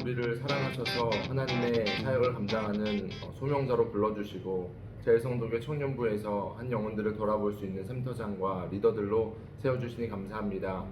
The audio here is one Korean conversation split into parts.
우리를 사랑하셔서 하나님의 사역을 감당하는 소명자로 불러주시고 제일성도교 청년부에서 한 영혼들을 돌아볼 수 있는 센터장과 리더들로 세워주시니 감사합니다.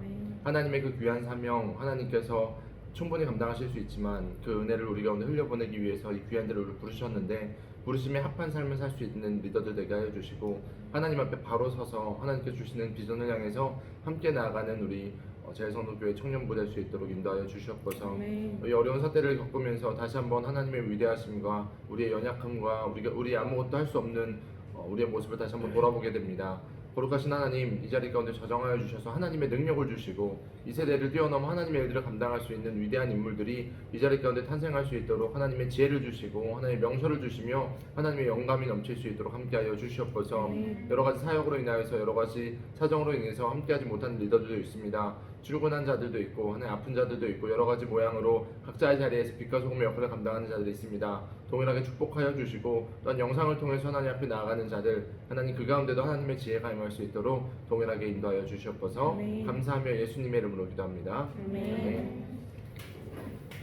하나님의 그 귀한 사명 하나님께서 충분히 감당하실 수 있지만 그 은혜를 우리 가운데 흘려보내기 위해서 이 귀한 데를 우리 부르셨는데 부르심에 합한 삶을 살 수 있는 리더들 되게 하여 주시고 하나님 앞에 바로 서서 하나님께 주시는 비전을 향해서 함께 나아가는 우리 제일성도교회 청년부 될 수 있도록 인도하여 주시옵소서. 이 어려운 사태를 겪으면서 다시 한번 하나님의 위대하심과 우리의 연약함과 우리 아무것도 할 수 없는 우리의 모습을 다시 한번 돌아보게 됩니다. 거룩하신 하나님, 이 자리 가운데 저장하여 주셔서 하나님의 능력을 주시고 이 세대를 뛰어넘어 하나님의 일들을 감당할 수 있는 위대한 인물들이 이 자리 가운데 탄생할 수 있도록 하나님의 지혜를 주시고 하나님의 명철을 주시며 하나님의 영감이 넘칠 수 있도록 함께하여 주시옵소서. 여러 가지 사역으로 인하여서 여러 가지 사정으로 인해서 함께하지 못하는 리더들도 있습니다. 출근한 자들도 있고 하나님 아픈 자들도 있고 여러 가지 모양으로 각자의 자리에서 빛과 소금의 역할을 감당하는 자들이 있습니다. 동일하게 축복하여 주시고 또한 영상을 통해서 하나님 앞에 나아가는 자들 하나님 그 가운데도 하나님의 지혜가 임할 수 있도록 동일하게 인도하여 주시옵소서. 감사하며 예수님의 이름으로 기도합니다.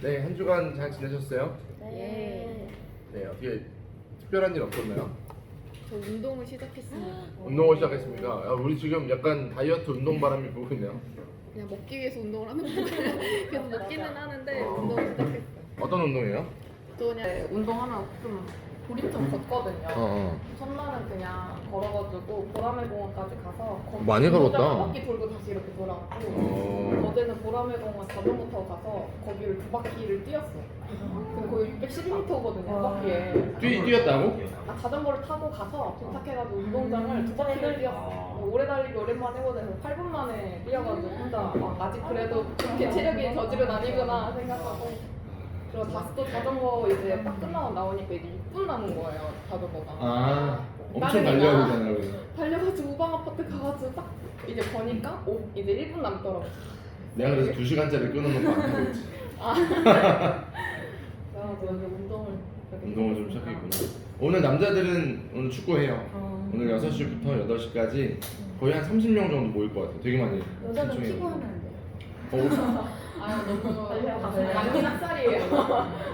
네, 한 주간 잘 지내셨어요? 네. 네, 어떻게 특별한 일 없었나요? 저 운동을 시작했습니다. 운동을 시작했습니다. 우리 지금 약간 다이어트 운동 바람이 불고 있네요. 그냥 먹기 위해서 운동을 하는 건데 계속 먹기는 하는데 운동을 시작했어요. 어떤 운동이에요? 저 그냥 운동하면 좀 볼이 좀 걷거든요. 첫날은 그냥 걸어가지고 보라매 공원까지 가서 거기 많이 걸었다. 한 바퀴 돌고 다시 이렇게 돌아왔고 어제는 보라매 공원 자전거 타고 가서 거기를 두 바퀴를 뛰었어요. 근데 거의 612m거든요, 한 바퀴에. 뛰었다고? 자전거를 타고 가서 도착해가지고 운동장을 두 바퀴를 뛰었어. 오래 달리기 오랜만에 해보면서 8분 만에 뛰어가지고 혼자 아직 그래도 그렇게 체력이 저지른 아니구나 생각하고 그리고 다시 또 자전거 이제 딱 끝나고 나오니까 이제 6분 남은 거예요, 자전거가. 엄청 달려야 되잖아요. 달려가지고 우방 아파트 가가지고 딱 이제 보니까 이제 1분 남더라고. 내가 그래서 2시간짜리 끊어놓고 안 하고 있지. 그래가지고 이제 운동을 좀 시작했구나. 오늘 남자들은 오늘 축구해요. 오늘 6시부터 8시까지 거의 한 30명 정도 모일 것 같아요. 되게 많이 여자는 신청해요. 피부하면 안 돼요. 너무 강긴 학살이에요.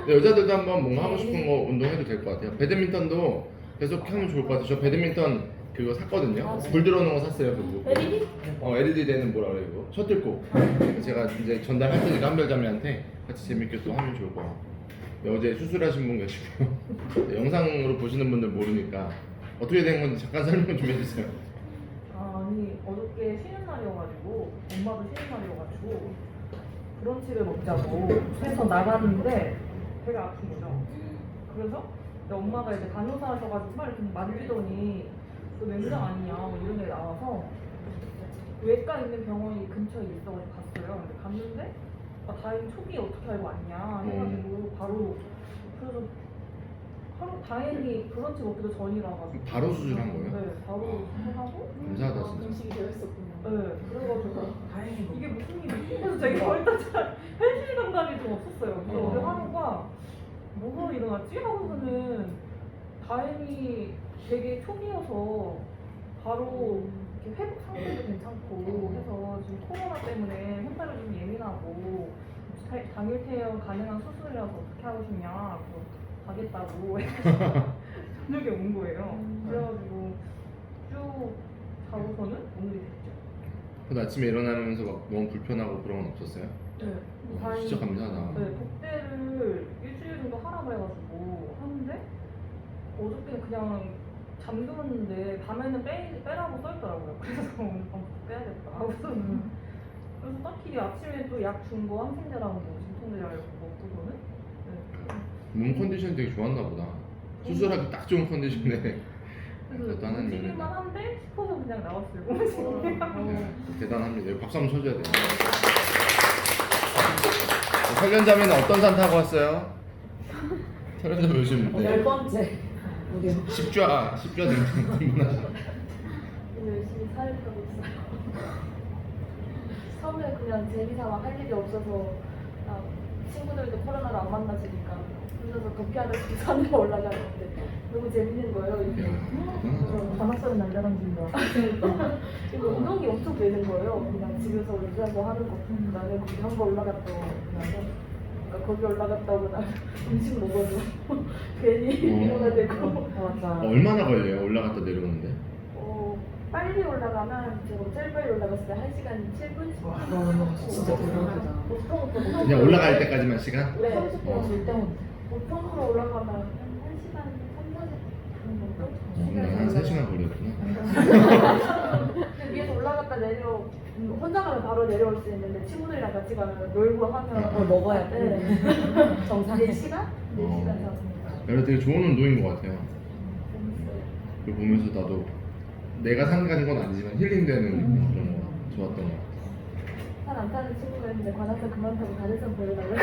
여자들도 한번 뭔가 하고 싶은 거 운동해도 될 것 같아요. 배드민턴도 계속 하면 좋을 것 같아요. 저 배드민턴 그거 샀거든요. 불 들어오는 거 샀어요. 그거. LED? LED 되는 뭐라 그래 이거? 셔틀콕. 제가 이제 전달할 테니까 한별자매한테 같이 재밌게 또 하면 좋을 것 같아요. 어제 수술하신 분 계시고 영상으로 보시는 분들 모르니까 어떻게 된 건지 잠깐 설명 좀 해주세요. 아니 어저께 쉬는 날이어가지고 엄마도 쉬는 날이어가지고 브런치를 먹자고 해서 나갔는데 배가 아픈 거죠. 그래서 근데 엄마가 이제 간호사 하셔가지고 막 이렇게 만지더니 그 맹장 아니냐 뭐 이런 게 나와서 외과 있는 병원이 근처에 있어가지고 갔어요. 근데 갔는데 다행히 초기 어떻게 알고 왔냐 해가지고 바로 그래서 다행히 브런치 먹기도 전이라가지고 바로 수술한 거예요? 네, 바로 수술하고 감사하다 진짜. 음식이 되어 있었군요. 네, 그래가지고 다행히 이게 무슨 일이지? 그래서 제가 일단 잘 현실 감각이 좀 없었어요. 그래서 어. 어제 하루가 뭐가 일어났지? 하고서는 다행히 되게 초기여서 바로 이렇게 회복 상태도 괜찮고 해서 지금 코로나 때문에 현타를 좀 예민하고 당일 퇴원 가능한 수술이라서 어떻게 하고 싶냐 그래서 가겠다고 해서 저녁에 온 거예요. 그래가지고 쭉 자고서는 오늘이 됐죠. 그 아침에 일어나면서 막 너무 불편하고 그런 건 없었어요? 네. 진짜 감사하다. 네, 복대를 일주일 정도 하라고 해가지고 하는데 어저께는 그냥 잠들었는데 밤에는 빼라고 써있더라고요. 그래서 오늘 밤부터 빼야겠다 하고서는 그래서 딱히 아침에 또 약 준 거 항생제랑 뭐 진통제랑 이렇게 먹고서는 몸 컨디션이 되게 좋았나 보다. 수술하기 딱 좋은 컨디션에. 그래서 그것도 하나님 움직일만 한데 싶어서 그냥 나왔어요. 네, 대단합니다. 박수 한번 쳐줘야 돼요. 설련자매는 어떤 산 타고 왔어요? 설련자매 요즘 10번째. 우리 10좌 등등하시고 열심히 살려고 있어요. 처음에 그냥 재미삼아 할 일이 없어서 친구들도 코로나로 안 만나지니까 혼자서 도피 하듯이 산에 올라가는데 너무 재밌는 거예요. 그래서 바닥소리 날려다니는 거야. 그리고 운동이 엄청 되는 거예요. 그냥 집에서 운동하고 하는 거. 나는 거기 한번 올라갔다 오고 그러니까 거기 올라갔다 오고 나 음식 먹어도 괜히 피로가 되고 맞아. 얼마나 걸려요? 올라갔다 내려오는데? 빨리 올라가면 제가 제일 빨리 올라갔을 때 1시간 7분? 진짜 대단하다. 보통부터 그냥 올라갈 때까지만 시간? 네. 30분 절대 못. 보통으로 올라가면 한 1시간 3, 40분 정도? 한 3시간 걸렸구나. 근데 위에서 올라갔다 내려 혼자 가면 바로 내려올 수 있는데 친구들이랑 같이 가면 놀고 하면 뭘 먹어야 돼. 네. 정상. 4시간? 4시간 잡습니다. 그래서 되게 좋은 운동인 것 같아요. 재밌어요. 그걸 보면서 나도 내가 산 가는 건 아니지만 힐링되는 그런 거 좋았던 것 같아요. 산 안 타는 친구가 있는데 관악산 그만 타고 다른 산 보여달라고.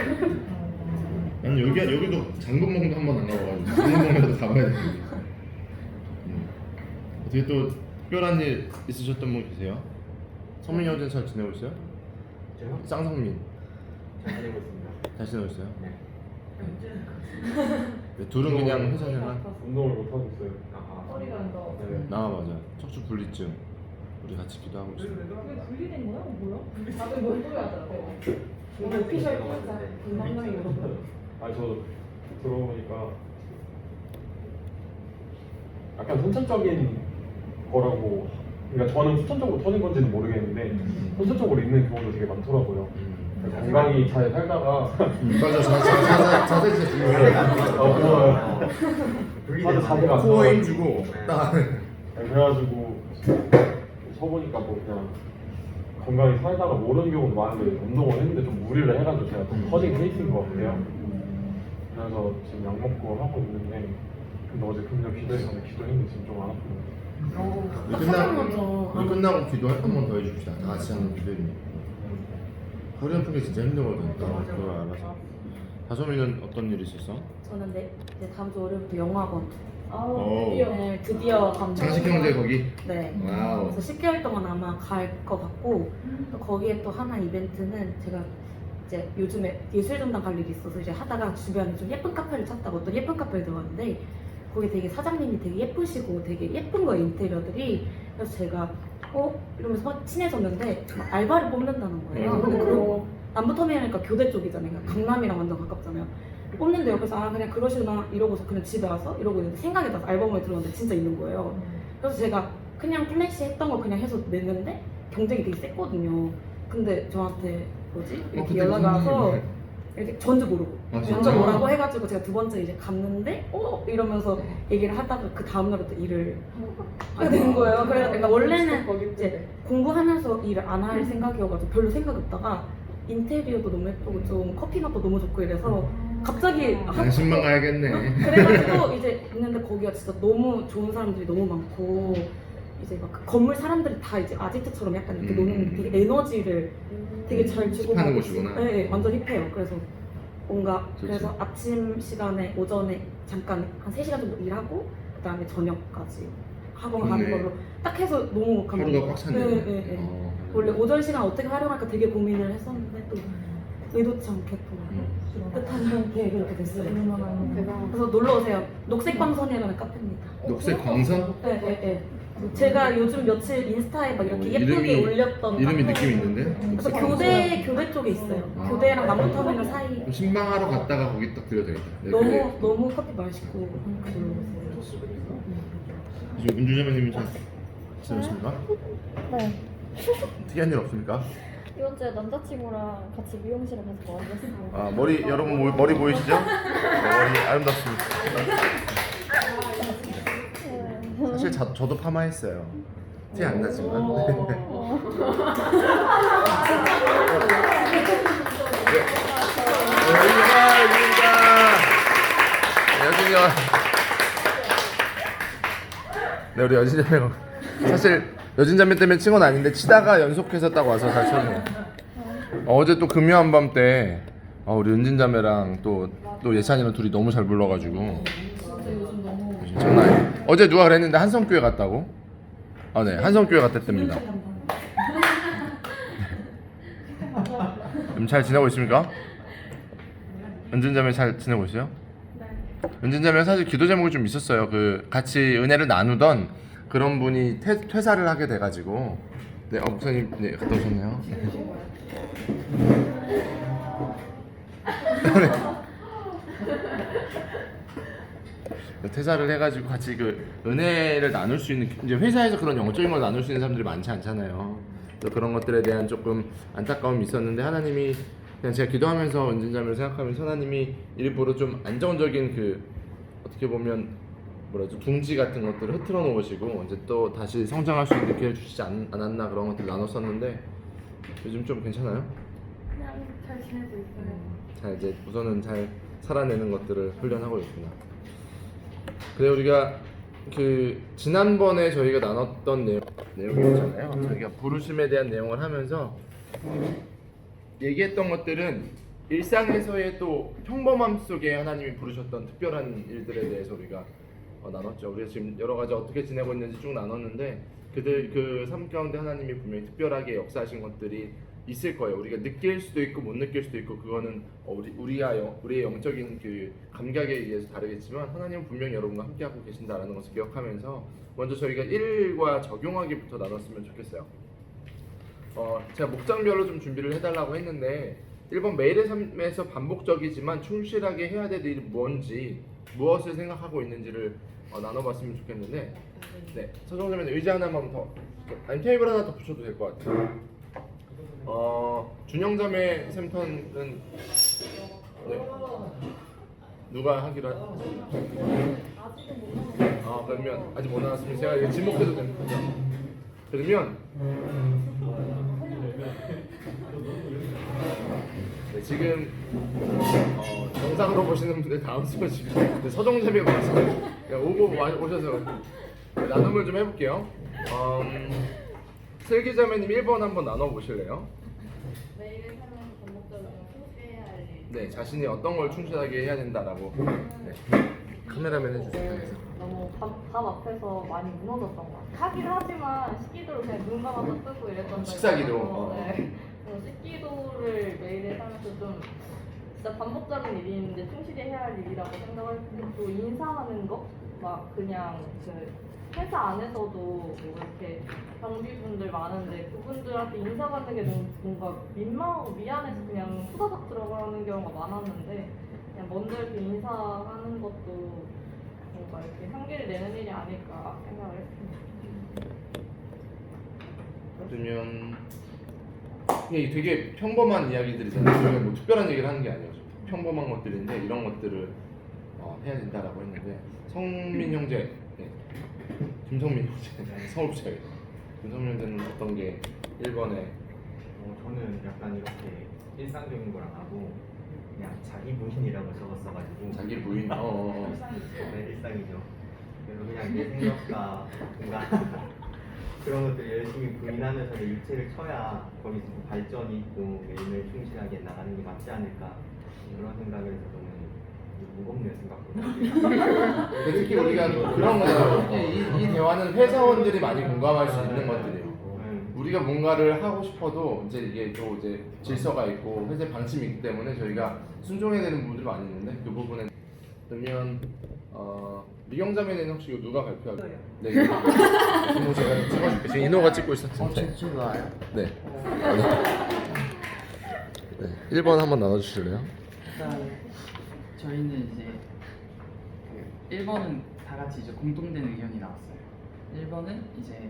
나는 여기도 장동봉도 한 번 안 가봐가지고 장동봉에도 가봐야 되는데. 어떻게 또 특별한 일 있으셨던 분 계세요? 성민이 형제는 잘 지내고 있어요? 제가 쌍성민 잘 지내고 있습니다. 잘 지내고 있어요? 네. 네, 둘은 그냥 회사 생활? 운동을 못 하고 있어요. 허리가 안 더. 네. 아 맞아 척추 분리증 우리 같이 기도하고 있어요. 그게 분리된 거야? 뭐야? 다들 뭔 소리 하더라고. 이거 오피셜 피자. 분명히 물어봐. 아니 저 들어보니까 약간 선천적인 거라고. 그러니까 저는 후천적으로 터진 건지는 모르겠는데 선천적으로 있는 경우도 되게 많더라고요. 건강히 잘 살다가 맞아 자세 진짜 중요해요. 고마워요. 다들 자세가 안 코어 힘 좋아가지고. 주고 딱 네, 그래가지고 서보니까 뭐 그냥 건강히 살다가 모르는 경우도 많은데 운동을 했는데 좀 무리를 해가지고 제가 좀 커진 케이스인 것 같아요. 그래서 지금 약 먹고 하고 있는데 근데 어제 금요 기도했는데 기도했는데 지금 좀 안 아프네요. 우리 끝나고 기도 한 번 더 해줍시다. 다 같이 하는 기도입니다. 허리 아픈 게 진짜 힘들거든. 그걸 알아서. 다솜이는 어떤 일이 있었어? 저는 이제 다음 주 월요일부터 영어학원. 오. 네, 드디어 간다. 장식 형제 거기. 네. 와우. 그래서 10개월 동안 아마 갈 것 같고 또 거기에 또 하나 이벤트는 제가 이제 요즘에 예술전당 갈 일이 있어서 이제 하다가 주변에 좀 예쁜 카페를 찾다가 어떤 예쁜 카페를 들어갔는데 거기 되게 사장님이 되게 예쁘시고 되게 예쁜 거예요 인테리어들이. 그래서 제가 이러면서 막 친해졌는데 막 알바를 뽑는다는 거예요. 근데 그리고 남부터미널이니까 교대 쪽이잖아요. 그러니까 강남이랑 완전 가깝잖아요. 뽑는데 옆에서 그냥 그러시구나 이러고서 그냥 집에 와서 이러고 있는데 생각이 나서 앨범을 들었는데 진짜 있는 거예요. 그래서 제가 그냥 플래시 했던 거 그냥 해서 냈는데 경쟁이 되게 셌거든요. 근데 저한테 이렇게 그때 연락이 와서 무슨 이렇게 전주 모르고 아, 진짜? 먼저 뭐라고 해가지고 제가 두 번째 이제 갔는데 이러면서 얘기를 하다가 그 다음 날부터 일을 하게 된 거예요. 그래서 그러니까 원래는 이제 공부하면서 일을 안 할 생각이어가지고 별로 생각 없다가 인테리어도 너무 예쁘고 좀 커피 맛도 너무 좋고 이래서 갑자기 당신만 가야겠네. 그래가지고 이제 있는데 거기가 진짜 너무 좋은 사람들이 너무 많고 이제 막그 건물 사람들이 다 이제 아지트처럼 약간 이렇게 노는 되게 에너지를 되게 잘 주고 힙하는 곳이구나. 네, 네, 완전 힙해요. 그래서 뭔가 좋지. 그래서 아침 시간에 오전에 잠깐 한 3시간 정도 일하고 그다음에 저녁까지 학원 가는 좋네. 걸로 딱 해서 너무 하루가 꽉 찼네. 네, 네, 네. 원래 오전 시간 어떻게 활용할까 되게 고민을 했었는데 또 의도치 않게 또 뜻하는 계획이 이렇게 됐어요. 그래서 놀러 오세요. 녹색광선이라는 카페입니다. 녹색 광선? 네, 네, 네. 제가 요즘 며칠 인스타에 막 이렇게 예쁘게 올렸던 이름이 카페. 느낌 있는데? 그래서 교대 쪽에 있어요. 아. 교대랑 남부터미널 사이. 그럼 신방하러 갔다가 거기 딱 들려야 되겠다. 네, 근데 너무 커피 맛있고 그걸로 지금 은주자매님은 잘 지내십니까? 네. 특이한 일 없습니까? 이번 주에 남자친구랑 같이 미용실에 가서 만났어요. 아 머리 여러분 머리 보이시죠? 머리 아름답습니다. 사실 저도 파마했어요. 티 안 나지만. 여진이가 네 우리 여진자매가 사실 여진자매 때문에 친 건 아닌데 치다가 연속해서 딱 와서 잘 쳤네요. 어제 또 금요 한밤 때 우리 은진자매랑 또 예찬이랑 둘이 너무 잘 불러가지고 요즘 장난 아니에요. 어제 누가 그랬는데 한성교회 갔다고? 아 네 한성교회 갔댔답니다. 잘 지내고 있습니까? 은진자매 잘 지내고 있어요? 은진자매 사실 기도 제목이 좀 있었어요. 그 같이 은혜를 나누던 그런 분이 퇴사를 하게 돼가지고 네 목사님 네 갔다 오셨네요. 이번에 퇴사를 해가지고 같이 그 은혜를 나눌 수 있는, 이제 회사에서 그런 영적인 걸 나눌 수 있는 사람들이 많지 않잖아요. 그래서 그런 것들에 대한 조금 안타까움이 있었는데, 하나님이 그냥 제가 기도하면서 은진자매를 생각하면서 하나님이 일부러 좀 안정적인 그 어떻게 보면 뭐라죠, 둥지 같은 것들을 흐트러 놓으시고 이제 또 다시 성장할 수 있는 기회를 주시지 않았나, 그런 것들 나눴었는데 요즘 좀 괜찮아요? 그냥 잘 지내고 있어요. 잘 이제 우선은 잘 살아내는 것들을 훈련하고 있구나. 그래, 우리가 그 지난번에 저희가 나눴던 내용이 있잖아요. 저희가 부르심에 대한 내용을 하면서 얘기했던 것들은 일상에서의 또 평범함 속에 하나님이 부르셨던 특별한 일들에 대해서 우리가 나눴죠. 우리가 지금 여러 가지 어떻게 지내고 있는지 쭉 나눴는데, 그들 그 삶 가운데 하나님이 분명히 특별하게 역사하신 것들이 있을 거예요. 우리가 느낄 수도 있고 못 느낄 수도 있고, 그거는 우리의 영적인 그 감각에 의해서 다르겠지만, 하나님은 분명히 여러분과 함께하고 계신다라는 것을 기억하면서 먼저 저희가 1과 적용하기부터 나눴으면 좋겠어요. 제가 목장별로 좀 준비를 해달라고 했는데, 1번 매일의 삶에서 반복적이지만 충실하게 해야 될 일이 뭔지, 무엇을 생각하고 있는지를 나눠봤으면 좋겠는데, 네, 서정자면 의자 하나만 더, 아니 테이블 하나 더 붙여도 될 것 같아요. 준영자매 샘턴은 네. 누가 하기로 그러면 아직 못 나왔으면 제가 이거 지목해도 되는 거죠? 그러면 네, 지금 영상으로 보시는 분들 다음 수업 지금 서정자매가 와서 오고 오셔서 나눔을 좀 해볼게요. 슬기자매님 1번 한번 나눠보실래요? 매일의 삶에서 반복적으로 충실해야 할 일. 네, 자신이 어떤 걸 충실하게 해야 된다라고. 네. 카메라맨 해주세요. 너무 밤 앞에서 많이 무너졌던 것 같아요. 하긴 하지만 식기도를 그냥 눈 감아서 뜨고 이랬던 식사기도, 거예요. 네. 식기도를 매일의 삶에서 좀 진짜 반복적인 일이 있는데 충실히 해야 할 일이라고 생각을 했고, 또 인사하는 거? 막 그냥 그 회사 안에서도 뭐 이렇게 경비분들 많은데 그분들한테 인사받는 게 너무 뭔가 민망하고 미안해서 그냥 후다닥 들어가는 경우가 많았는데, 그냥 먼저 이렇게 인사하는 것도 뭔가 이렇게 한계를 내는 일이 아닐까 생각을 했습니다. 그러면 이게 되게 평범한 이야기들이잖아요. 저희가 뭐 특별한 얘기를 하는 게 아니죠. 평범한 것들인데 이런 것들을 해야 된다라고 했는데, 성민 형제, 네. 김성민 형제, 서울 부채 김성민 형제는 어떤 게 1번에 저는 약간 이렇게 일상적인 거랑 하고 그냥 자기 부인이라고 적었어가지고 자기 부인, 네, 일상이죠. 그래서 그냥 내 생각과 뭔가 그런 것들 열심히 부인하면서 내 일체를 쳐야 거기서 좀 발전이 있고 매일매일 충실하게 나가는 게 맞지 않을까, 그런 생각을 해서 저는 무겁네요, 생각보다. 근데 특히 우리가 그런 거잖아요. 특히 이 대화는 회사원들이 많이 공감할 수 있는 것들이에요. 우리가 뭔가를 하고 싶어도 이제 이게 또 이제 질서가 있고 회사의 방침이 있기 때문에 저희가 순종해야 되는 부분들이 많이 있는데, 그 부분에 그러면 미경자매는 혹시 이거 누가 발표할까요? 네. 이모 제가 찍어줄게요. 지금 이노가 찍고 있었는데. 좋아요. 네. 네. 1번 한번 나눠주실래요? 일단 저희는 이제 그 1번은 다 같이 이제 공통된 의견이 나왔어요. 1번은 이제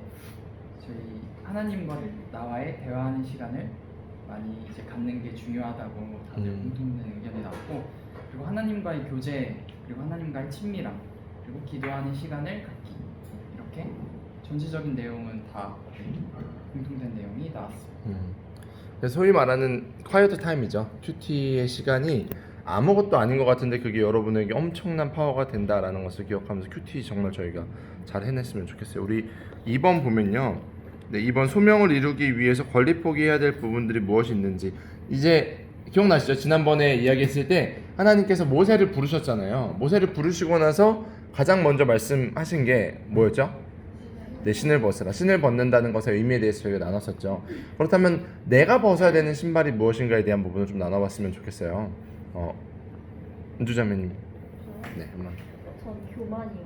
저희 하나님과의 대화하는 시간을 많이 이제 갖는 게 중요하다고 다들 공통된 의견이 나왔고, 그리고 하나님과의 교제, 그리고 하나님과의 친밀함, 그리고 기도하는 시간을 갖기, 이렇게 전체적인 내용은 다 공통된 내용이 나왔어요. 소위 말하는 콰이어트 타임이죠. 큐티의 시간이 아무것도 아닌 것 같은데 그게 여러분에게 엄청난 파워가 된다라는 것을 기억하면서 큐티 정말 저희가 잘 해냈으면 좋겠어요. 우리 2번 보면요. 네, 2번 소명을 이루기 위해서 권리 포기해야 될 부분들이 무엇이 있는지. 이제 기억나시죠? 지난번에 이야기했을 때 하나님께서 모세를 부르셨잖아요. 모세를 부르시고 나서 가장 먼저 말씀하신 게 뭐였죠? 네, 신을 벗으라. 신을 벗는다는 것의 의미에 대해서 저희가 나눴었죠. 그렇다면 내가 벗어야 되는 신발이 무엇인가에 대한 부분을 좀 나눠봤으면 좋겠어요. 은주자매님. 네, 한번. 전 교만이요.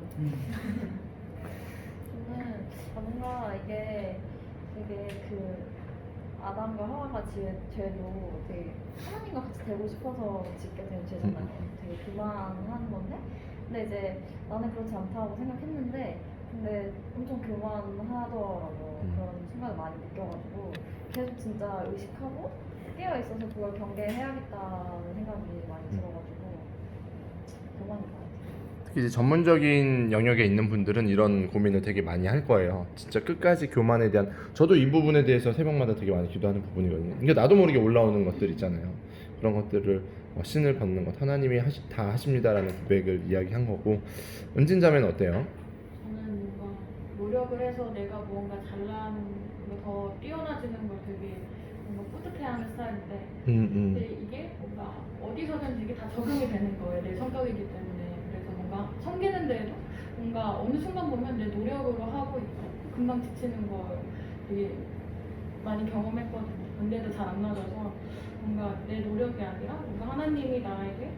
저는 뭔가 이게 되게 그 아담과 하와가 지은 죄도 되게 하나님과 같이 되고 싶어서 짓게 된 죄잖아요. 되게 교만한 건데, 근데 이제 나는 그렇지 않다고 생각했는데, 근데 엄청 교만하더라고. 그런 생각을 많이 느껴가지고 계속 진짜 의식하고 깨어 있어서 그걸 경계해야겠다는 생각이 많이 들어가지고 교만인 것 같아요. 특히 이제 전문적인 영역에 있는 분들은 이런 고민을 되게 많이 할 거예요. 진짜 끝까지 교만에 대한, 저도 이 부분에 대해서 새벽마다 되게 많이 기도하는 부분이거든요. 이게 나도 모르게 올라오는 것들 있잖아요. 그런 것들을 신을 벗는 것, 하나님이 다 하십니다라는 고백을 이야기한 거고. 은진자매는 어때요? 저는 뭔가 노력을 해서 내가 무언가 잘나는 더 뛰어나지는 걸 되게 뭔가 뿌듯해하는 스타일인데 근데 이게 뭔가 어디서든 되게 다 적용이 되는 거예요. 내 성격이기 때문에. 그래서 뭔가 섬기는데도 뭔가 어느 순간 보면 내 노력으로 하고 있고 금방 지치는 걸 되게 많이 경험했거든요. 근데도 잘 안 맞아서 뭔가 내 노력이 아니라 뭔가 하나님이 나에게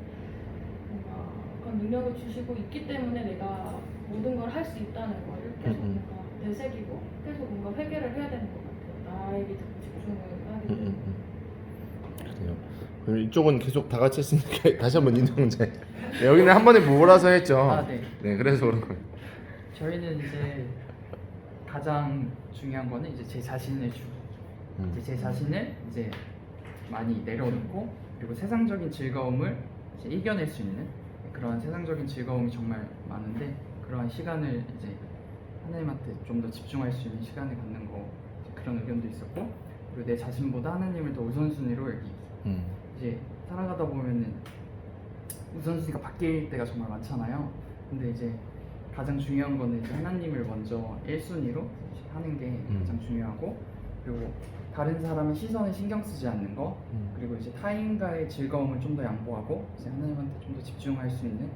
뭔가 그런 능력을 주시고 있기 때문에 내가 모든 걸 할 수 있다는 걸 계속 뭔가 되새기고 계속 뭔가 회개를 해야 되는 것 같아요. 나에게 집중을 하기 때문에. 그래요. 그럼 이쪽은 계속 다 같이 했으니까 다시 한번 이동재. 네, 여기는 한 번에 몰아서 했죠. 아, 네. 네, 그래서 그런 거예요. 저희는 이제 가장 중요한 거는 이제 제 자신을 주고 이제 제 자신을 이제 많이 내려놓고 그리고 세상적인 즐거움을 이제 이겨낼 수 있는 그런 세상적인 즐거움이 정말 많은데 그러한 시간을 이제 하나님한테 좀 더 집중할 수 있는 시간을 갖는 거 그런 의견도 있었고 그리고 내 자신보다 하나님을 더 우선순위로 여기 이제 살아가다 보면은 우선순위가 바뀔 때가 정말 많잖아요. 근데 이제 가장 중요한 거는 이제 하나님을 먼저 1순위로 하는 게 가장 중요하고 그리고 다른 사람의 시선에 신경 쓰지 않는 거 그리고 이제 타인과의 즐거움을 좀 더 양보하고 이제 하나님한테 좀 더 집중할 수 있는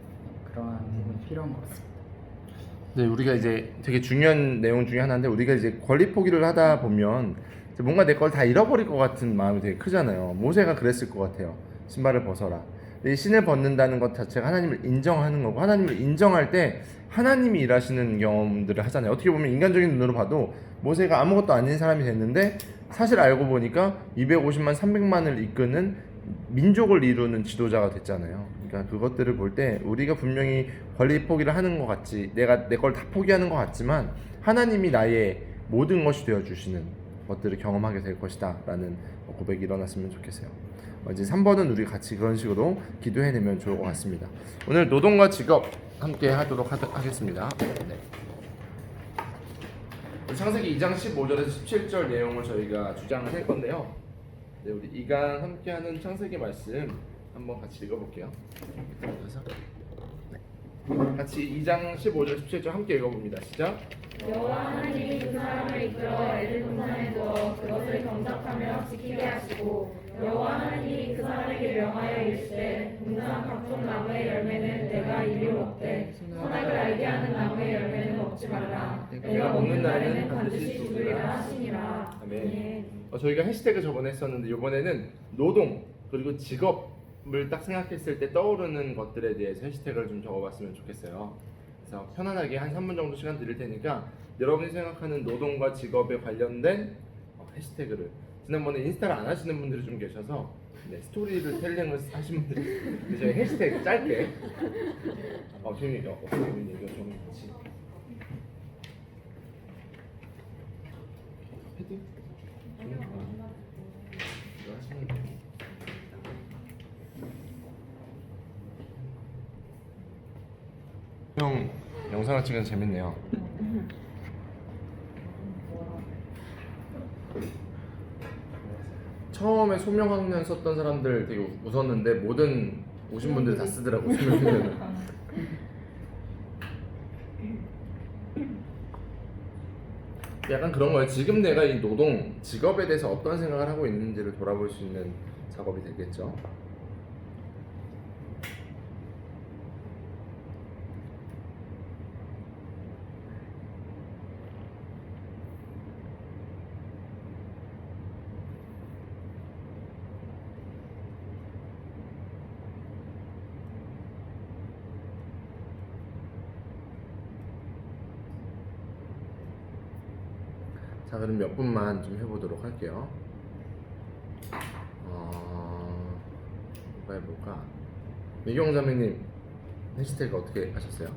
그러한 부분이 필요한 것 같습니다. 네, 우리가 이제 되게 중요한 내용 중에 하나인데 우리가 이제 권리 포기를 하다 보면 이제 뭔가 내 걸 다 잃어버릴 것 같은 마음이 되게 크잖아요. 모세가 그랬을 것 같아요. 신발을 벗어라. 이 신을 벗는다는 것 자체가 하나님을 인정하는 거고 하나님을 인정할 때 하나님이 일하시는 경험들을 하잖아요. 어떻게 보면 인간적인 눈으로 봐도 모세가 아무것도 아닌 사람이 됐는데 사실 알고 보니까 250만 300만을 이끄는 민족을 이루는 지도자가 됐잖아요. 그러니까 그것들을 볼 때 우리가 분명히 권리 포기를 하는 것 같지 내가 내 걸 다 포기하는 것 같지만 하나님이 나의 모든 것이 되어주시는 것들을 경험하게 될 것이다 라는 고백이 일어났으면 좋겠어요. 이제 3번은 우리 같이 그런 식으로 기도해내면 좋을 것 같습니다. 오늘 노동과 직업 함께 하도록 하겠습니다. 네. 창세기 2장 15절에서 17절 내용을 저희가 주장을 할 건데요. 네, 우리 이강 함께하는 창세기 말씀 한번 같이 읽어볼게요. 네. 같이 2장 15절 17절 함께 읽어봅니다. 시작. 여호와 하나님이 그 사람을 이끌어 에덴 동산에 두어 그것을 경작하며 지키게 하시고 여호와 하나님이 그 사람에게 명하여 이르시되 동산 각종 나무의 열매는 내가 이리 먹되 선악을 알게 하는 나무의 열매는 먹지 말라. 내가 먹는 날에는 반드시 죽으리라 하시니라. 아멘. 저희가 해시태그 저번에 했었는데 이번에는 노동 그리고 직업을 딱 생각했을 때 떠오르는 것들에 대해서 해시태그를 좀 적어봤으면 좋겠어요. 그래서 편안하게 한 3분 정도 시간 드릴 테니까 여러분이 생각하는 노동과 직업에 관련된 해시태그를 지난번에 인스타를 안 하시는 분들이 좀 계셔서 네, 스토리를 텔링을 하신 분들이 근데 저희 해시태그 짧게 재밌는 얘기가 좀 같이 헤딩? 이거 하시면 돼요. 형 영상을 찍으면 재밌네요. 처음에 소명학년 썼던 사람들 되게 웃었는데 모든 오신 분들 다 쓰더라고 소명학년을. 약간 그런 거예요. 지금 내가 이 노동, 직업에 대해서 어떤 생각을 하고 있는지를 돌아볼 수 있는 작업이 되겠죠. 자, 그럼 몇 분만 좀 해보도록 할게요. 누가 해볼까? 미경자매님 해시태그 어떻게 하셨어요?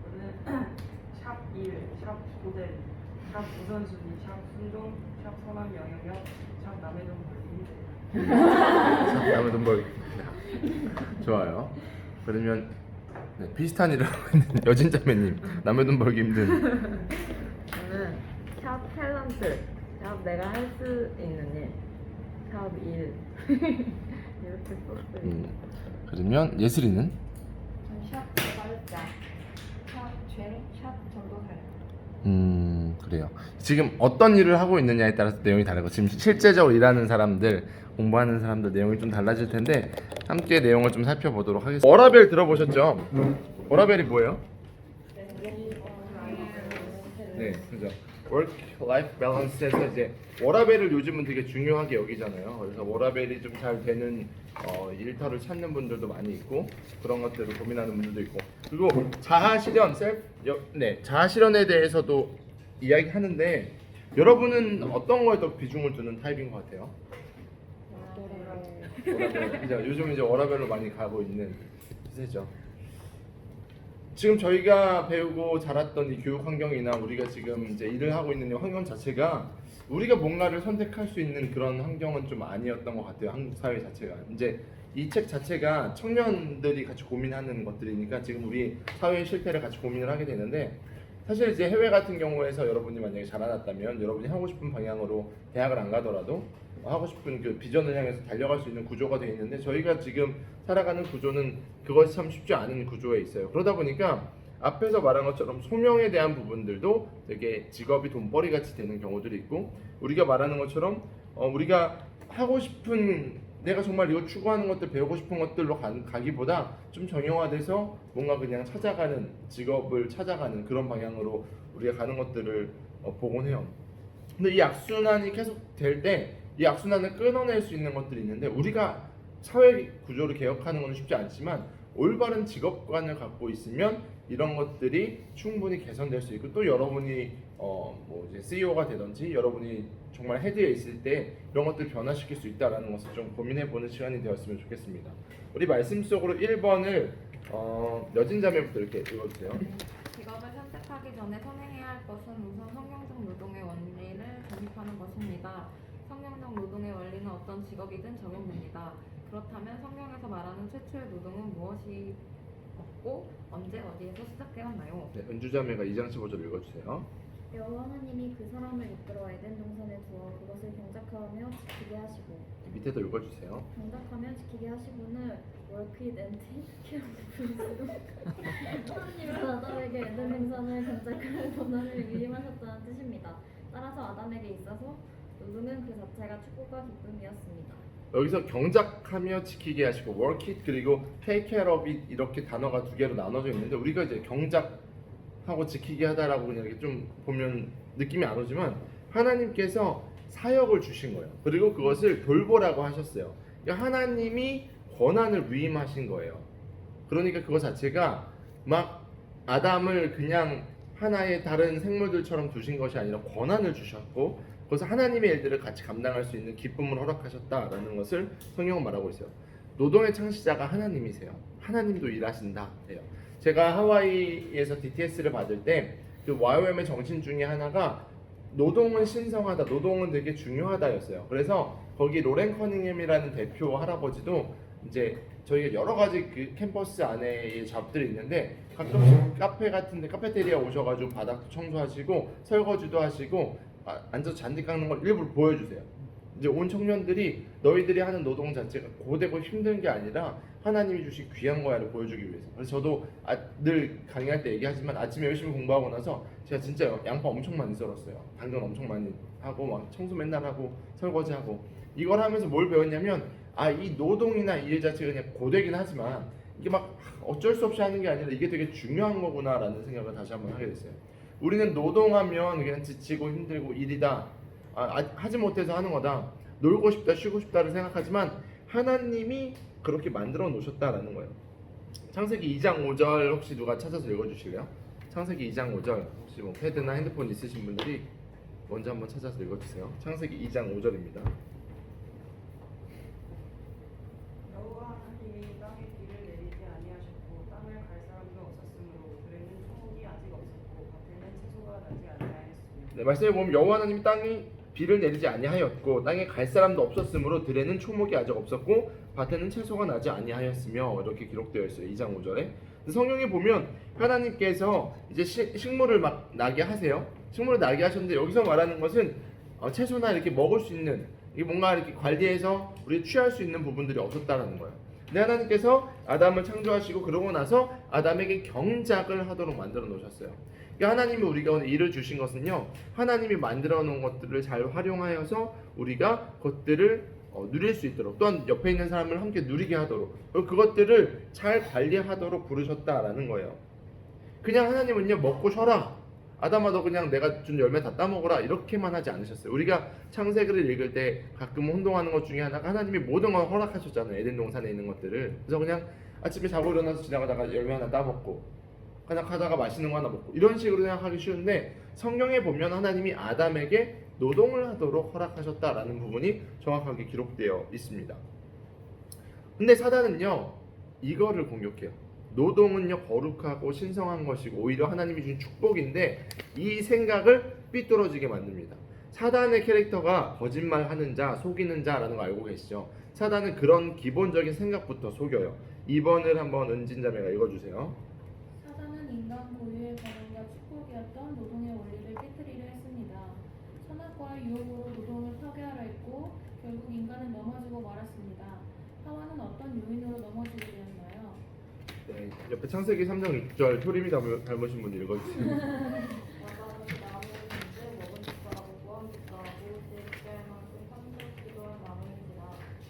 저는 샵 1, 샵 고대, 샵 우선순위, 샵 순종, 샵 선악 영역력, 샵 남의 돈 벌기. 남의 돈 벌기. 좋아요. 그러면 네, 비슷한 일을 하고 있는 여진자매님 남의 돈 벌기 힘든. 저는 샵 탤런트, 샵 내가 할 수 있는 일, 샵 일 이렇게 썼어요. 그러면 예슬이는? 샵 말자, 샵 죄, 샵 전도살. 그래요. 지금 어떤 일을 하고 있느냐에 따라서 내용이 다르고 지금 실제적으로 일하는 사람들, 공부하는 사람들 내용이 좀 달라질 텐데 함께 내용을 좀 살펴보도록 하겠습니다. 워라벨 들어보셨죠? 워라벨이 뭐예요? 네, 그죠. Work-life balance에서 이제 워라벨을 요즘은 되게 중요하게 여기잖아요. 그래서 워라벨이 좀 잘 되는 일터를 찾는 분들도 많이 있고 그런 것들을 고민하는 분들도 있고 그리고 자아실현, 자아실현에 대해서도 이야기하는데 여러분은 어떤 거에 더 비중을 두는 타입인 것 같아요? 워라벨. 그죠? 요즘 이제 워라벨로 많이 가고 있는 시대죠. 지금 저희가 배우고 자랐던 이 교육 환경이나 우리가 지금 이제 일을 하고 있는 이 환경 자체가 우리가 뭔가를 선택할 수 있는 그런 환경은 좀 아니었던 것 같아요. 한국 사회 자체가. 이제 이 책 자체가 청년들이 같이 고민하는 것들이니까 지금 우리 사회의 실태를 같이 고민을 하게 되는데 사실 이제 해외 같은 경우에서 여러분이 만약에 자라났다면 여러분이 하고 싶은 방향으로 대학을 안 가더라도 하고 싶은 그 비전을 향해서 달려갈 수 있는 구조가 되어 있는데 저희가 지금 살아가는 구조는 그것이 참 쉽지 않은 구조에 있어요. 그러다 보니까 앞에서 말한 것처럼 소명에 대한 부분들도 되게 직업이 돈벌이 같이 되는 경우들이 있고 우리가 말하는 것처럼 우리가 하고 싶은 내가 정말 이거 추구하는 것들 배우고 싶은 것들로 가기보다 좀 정형화돼서 뭔가 그냥 찾아가는 직업을 찾아가는 그런 방향으로 우리가 가는 것들을 보곤 해요. 근데 이 악순환이 계속 될 때 이 악순환을 끊어낼 수 있는 것들이 있는데 우리가 사회 구조를 개혁하는 건 쉽지 않지만 올바른 직업관을 갖고 있으면 이런 것들이 충분히 개선될 수 있고 또 여러분이 뭐 이제 CEO가 되든지 여러분이 정말 헤드에 있을 때 이런 것들을 변화시킬 수 있다라는 것을 좀 고민해보는 시간이 되었으면 좋겠습니다. 우리 말씀 속으로 1번을 여진자매부터 이렇게 읽어주세요. 직업을 선택하기 전에 선행해야 할 것은 우선 성경적 노동의 원리를 정립하는 것입니다. 성경적 노동의 원리는 어떤 직업이든 적용됩니다. 그렇다면 성경에서 말하는 최초의 노동은 무엇이 없고 언제 어디에서 시작되었나요? 네, 은주자매가 2장 15절 읽어주세요. 여호와 하나님이 그 사람을 이끌어 에덴 동산에 두어 그것을 경작하며 지키게 하시고 밑에도 읽어주세요. 경작하며 지키게 하시고는 work it and take care of the fruits. 하나님이 아담에게 에덴 동산을 경작할 권한을 위임하셨다는 뜻입니다. 따라서 아담에게 있어서 노동은 그 자체가 축복과 기쁨이었습니다. 여기서 경작하며 지키게 하시고 work it 그리고 take care of it 이렇게 단어가 두 개로 나눠져 있는데 우리가 이제 경작하고 지키게 하다라고 그냥 이렇게 좀 보면 느낌이 안 오지만 하나님께서 사역을 주신 거예요. 그리고 그것을 돌보라고 하셨어요. 그러니까 하나님이 권한을 위임하신 거예요. 그러니까 그것 자체가 막 아담을 그냥 하나의 다른 생물들처럼 두신 것이 아니라 권한을 주셨고 그래서 하나님의 일들을 같이 감당할 수 있는 기쁨을 허락하셨다라는 것을 성경은 말하고 있어요. 노동의 창시자가 하나님이세요. 하나님도 일하신다 해요. 제가 하와이에서 DTS를 받을 때 그 YOM의 정신 중에 하나가 노동은 신성하다, 노동은 되게 중요하다였어요. 그래서 거기 로렌 커닝햄이라는 대표 할아버지도 이제 저희가 여러 가지 그 캠퍼스 안에 잡들이 있는데 가끔씩 카페 같은데 카페테리아 오셔가지고 바닥도 청소하시고 설거지도 하시고 앉아서 잔디 깎는 걸 일부러 보여주세요. 이제 온 청년들이 너희들이 하는 노동 자체가 고되고 힘든 게 아니라 하나님이 주신 귀한 거야를 보여주기 위해서. 그래서 저도 늘 강의할 때 얘기하지만 아침에 열심히 공부하고 나서 제가 진짜 양파 엄청 많이 썰었어요. 당근 엄청 많이 하고 막 청소 맨날 하고 설거지하고 이걸 하면서 뭘 배웠냐면 이 노동이나 이 일 자체가 그냥 고되긴 하지만 이게 막 어쩔 수 없이 하는 게 아니라 이게 되게 중요한 거구나라는 생각을 다시 한번 하게 됐어요. 우리는 노동하면 그냥 지치고 힘들고 일이다 하지 못해서 하는 거다 놀고 싶다 쉬고 싶다를 생각하지만 하나님이 그렇게 만들어 놓으셨다라는 거예요. 창세기 2장 5절 혹시 누가 찾아서 읽어주실래요? 창세기 2장 5절 혹시 뭐 패드나 핸드폰 있으신 분들이 먼저 한번 찾아서 읽어주세요. 창세기 2장 5절입니다. 네, 말씀해 보면 여호와 하나님이 땅이 비를 내리지 아니하였고 땅에 갈 사람도 없었으므로 들에는 초목이 아직 없었고 밭에는 채소가 나지 아니하였으며 이렇게 기록되어 있어요. 2장 5절에. 성경에 보면 하나님께서 이제 식물을 막 나게 하세요. 식물을 나게 하셨는데 여기서 말하는 것은 채소나 이렇게 먹을 수 있는 이게 뭔가 이렇게 관리해서 우리 취할 수 있는 부분들이 없었다라는 거예요. 근데 하나님께서 아담을 창조하시고 그러고 나서 아담에게 경작을 하도록 만들어 놓으셨어요. 그러니까 하나님이 우리가 오늘 일을 주신 것은요, 하나님이 만들어 놓은 것들을 잘 활용하여서 우리가 그것들을 누릴 수 있도록, 또한 옆에 있는 사람을 함께 누리게 하도록, 그것들을 잘 관리하도록 부르셨다라는 거예요. 그냥 하나님은요, 먹고 쉬어라, 아담아 너 그냥 내가 준 열매 다 따먹어라, 이렇게만 하지 않으셨어요. 우리가 창세기를 읽을 때 가끔 혼동하는 것 중에 하나가 하나님이 모든 걸 허락하셨잖아요. 에덴 동산에 있는 것들을. 그래서 그냥 아침에 자고 일어나서 지나가다가 열매 하나 따먹고 그냥 가다가 맛있는 거 하나 먹고 이런 식으로 생각하기 쉬운데, 성경에 보면 하나님이 아담에게 노동을 하도록 허락하셨다라는 부분이 정확하게 기록되어 있습니다. 근데 사단은요, 이거를 공격해요. 노동은요, 거룩하고 신성한 것이고 오히려 하나님이 준 축복인데 이 생각을 삐뚤어지게 만듭니다. 사단의 캐릭터가 거짓말하는 자, 속이는 자라는 거 알고 계시죠? 사단은 그런 기본적인 생각부터 속여요. 2번을 한번 은진자매가 읽어주세요. 사단은 인간 고유의 권한과 축복이었던 노동의 원리를 깨뜨리려 했습니다. 선악과의 유혹으로 노동을 파괴하려 했고 결국 인간은 넘어지고 말았습니다. 하와는 어떤 요인으로 넘어지게 되었나요? 네, 옆에 창세기 3장 6절 효림이 닮으신 분 읽어주세요. 아담은 나무를 든지 먹은 숟가락을 구한 숟가락을 제 입가에 만큼 탐스럽기도 한 나무인지라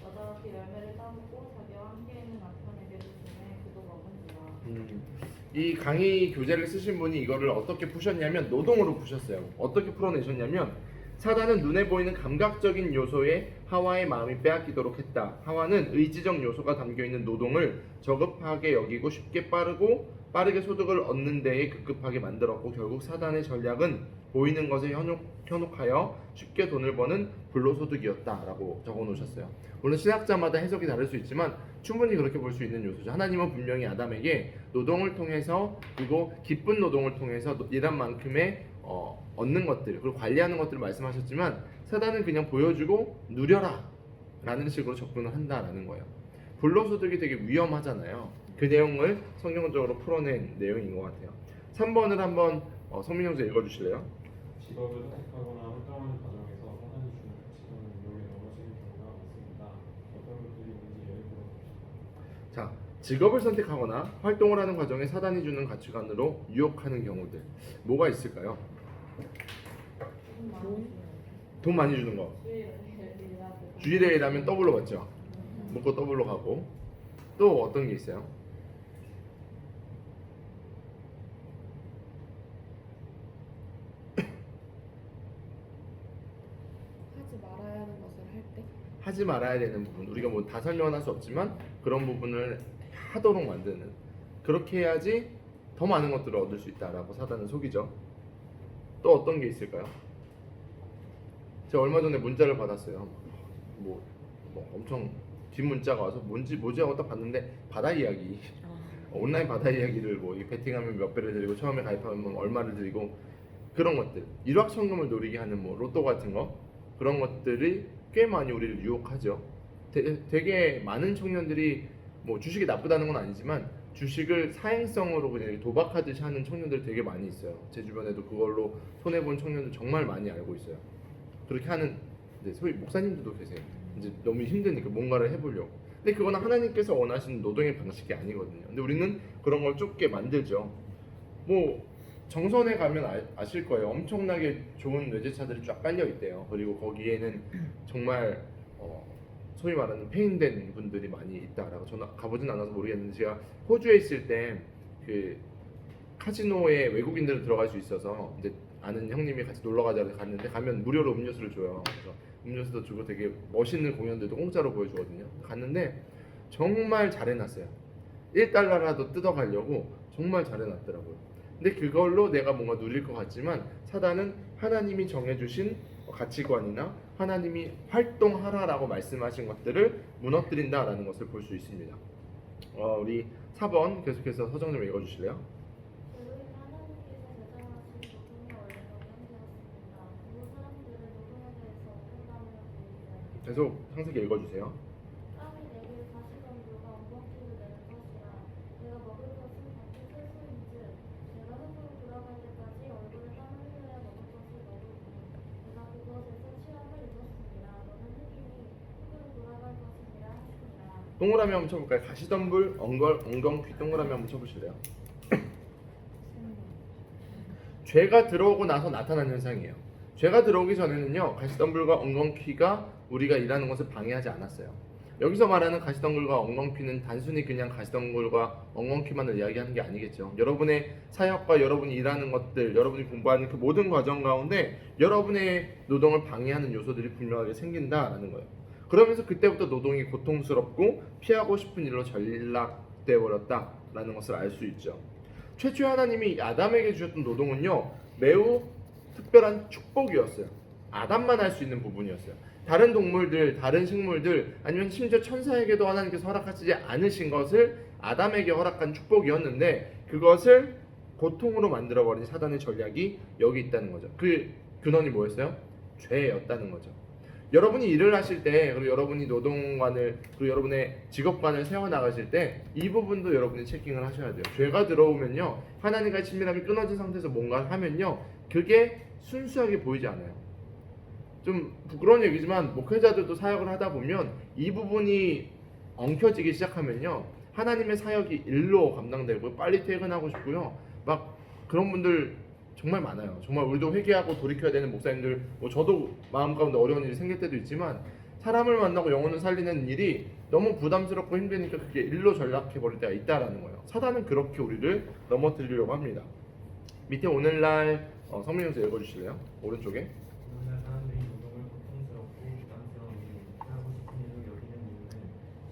여자가 그 열매를 따먹고 자기와 함께 있는 남편에게 주시매 그도 먹은지라. 이 강의 교재를 쓰신 분이 이거를 어떻게 푸셨냐면 노동으로 푸셨어요. 어떻게 풀어내셨냐면 사단은 눈에 보이는 감각적인 요소에 하와의 마음이 빼앗기도록 했다. 하와는 의지적 요소가 담겨있는 노동을 저급하게 여기고 쉽게 빠르게 소득을 얻는 데에 급급하게 만들었고 결국 사단의 전략은 보이는 것에 현혹하여 쉽게 돈을 버는 불로소득이었다라고 적어놓으셨어요. 물론 신학자마다 해석이 다를 수 있지만 충분히 그렇게 볼 수 있는 요소죠. 하나님은 분명히 아담에게 노동을 통해서, 그리고 기쁜 노동을 통해서 일한 만큼의 얻는 것들, 그리고 관리하는 것들을 말씀하셨지만 사단은 그냥 보여주고 누려라 라는 식으로 접근을 한다라는 거예요. 불로소득이 되게 위험하잖아요. 그 내용을 성경적으로 풀어낸 내용인 것 같아요. 3번을 한번 성민 형제 읽어주실래요? 직업을 선택하거나 활동하는 과정에서 하나님 주는 가치관을 유혹에 넘어지는 경우가 많습니다. 어떤 것들이 있는지 예를 들어봅시다. 자, 직업을 선택하거나 활동을 하는 과정에 사단이 주는 가치관으로 유혹하는 경우들 뭐가 있을까요? 돈 많이 주는 거. 주일에 일하면 더블로 받죠. 먹고 더블로 가고. 또 어떤 게 있어요? 하지 말아야 하는 것을 할 때. 하지 말아야 되는 부분, 우리가 뭐 다 설명할 수 없지만 그런 부분을 하도록 만드는, 그렇게 해야지 더 많은 것들을 얻을 수 있다라고 사단은 속이죠. 또 어떤 게 있을까요? 제가 얼마 전에 문자를 받았어요. 뭐 엄청 긴 문자가 와서 뭐지 하고 딱 봤는데 바다 이야기, 온라인 바다 이야기를 뭐 베팅하면 몇 배를 드리고 처음에 가입하면 얼마를 드리고 그런 것들, 일확천금을 노리게 하는 뭐 로또 같은 거, 그런 것들이 꽤 많이 우리를 유혹하죠. 되게 많은 청년들이 뭐 주식이 나쁘다는 건 아니지만 주식을 사행성으로 그냥 도박하듯이 하는 청년들 되게 많이 있어요. 제 주변에도 그걸로 손해본 청년들 정말 많이 알고 있어요. 그렇게 하는 이제 소위 목사님들도 계세요. 이제 너무 힘드니까 뭔가를 해보려고. 근데 그거는 하나님께서 원하시는 노동의 방식이 아니거든요. 근데 우리는 그런 걸 좁게 만들죠. 뭐 정선에 가면 아실 거예요. 엄청나게 좋은 외제차들이 쫙 깔려 있대요. 그리고 거기에는 정말 소위 말하는 페인된 분들이 많이 있다라고. 저는 가보진 않아서 모르겠는데 제가 호주에 있을 때 그 카지노에 외국인들은 들어갈 수 있어서 이제 아는 형님이 같이 놀러 가자고 갔는데 가면 무료로 음료수를 줘요. 그래서 음료수도 주고 되게 멋있는 공연들도 공짜로 보여주거든요. 갔는데 정말 잘 해놨어요. 1달러라도 뜯어가려고 정말 잘 해놨더라고요. 근데 그걸로 내가 뭔가 누릴 것 같지만 사단은 하나님이 정해주신 가치관이나 하나님이 활동하라라고 말씀하신 것들을 무너뜨린다라는 것을 볼 수 있습니다. 우리 4번 계속해서 서정 좀 읽어주실래요? 하나님께서 제정하신 노동의 원리가 현재였습니다. 계속 상세히 읽어주세요. 땀이 내게 가시덤불과 엉겅퀴를 내는 것이라 내가 먹을 것은 같이 채소인즉 내가 흙으로 돌아갈 때까지 얼굴에 땀을 흘려야 먹을 것을 먹으니 내가 그것에서 취함을 입었습니다. 너는 흙이니 흙으로 돌아갈 것이니라 하시니라. 동그라미 한번 쳐볼까요? 가시덤불, 엉겅퀴 동그라미 한번 쳐보실래요? 죄가 들어오고 나서 나타난 현상이에요. 죄가 들어오기 전에는요, 가시덤불과 엉겅퀴가 우리가 일하는 것을 방해하지 않았어요. 여기서 말하는 가시덤불과 엉겅퀴는 단순히 그냥 가시덤불과 엉겅퀴만을 이야기하는 게 아니겠죠. 여러분의 사역과 여러분이 일하는 것들, 여러분이 공부하는 그 모든 과정 가운데 여러분의 노동을 방해하는 요소들이 분명하게 생긴다라는 거예요. 그러면서 그때부터 노동이 고통스럽고 피하고 싶은 일로 전락되어 버렸다라는 것을 알 수 있죠. 최초에 하나님이 아담에게 주셨던 노동은요, 매우 특별한 축복이었어요. 아담만 할 수 있는 부분이었어요. 다른 동물들, 다른 식물들, 아니면 심지어 천사에게도 하나님께서 허락하시지 않으신 것을 아담에게 허락한 축복이었는데 그것을 고통으로 만들어버린 사단의 전략이 여기 있다는 거죠. 그 근원이 뭐였어요? 죄였다는 거죠. 여러분이 일을 하실 때, 그리고 여러분이 노동관을, 그리고 여러분의 직업관을 세워나가실 때 이 부분도 여러분이 체킹을 하셔야 돼요. 죄가 들어오면요, 하나님과의 친밀함이 끊어진 상태에서 뭔가를 하면요, 그게 순수하게 보이지 않아요. 좀 부끄러운 얘기지만 목회자들도 사역을 하다 보면 이 부분이 엉켜지기 시작하면요, 하나님의 사역이 일로 감당되고 빨리 퇴근하고 싶고요, 막 그런 분들 정말 많아요. 정말 우리도 회개하고 돌이켜야 되는 목사님들, 뭐 저도 마음 가운데 어려운 일이 생길 때도 있지만 사람을 만나고 영혼을 살리는 일이 너무 부담스럽고 힘드니까 그게 일로 전락해버릴 때가 있다라는 거예요. 사단은 그렇게 우리를 넘어뜨리려고 합니다. 밑에 오늘날 성민영서 읽어주실래요? 오른쪽에. 오늘날 사람들이 노동을 고통스럽고 부담스러운 일, 하고 싶은 일로 여기는 이유는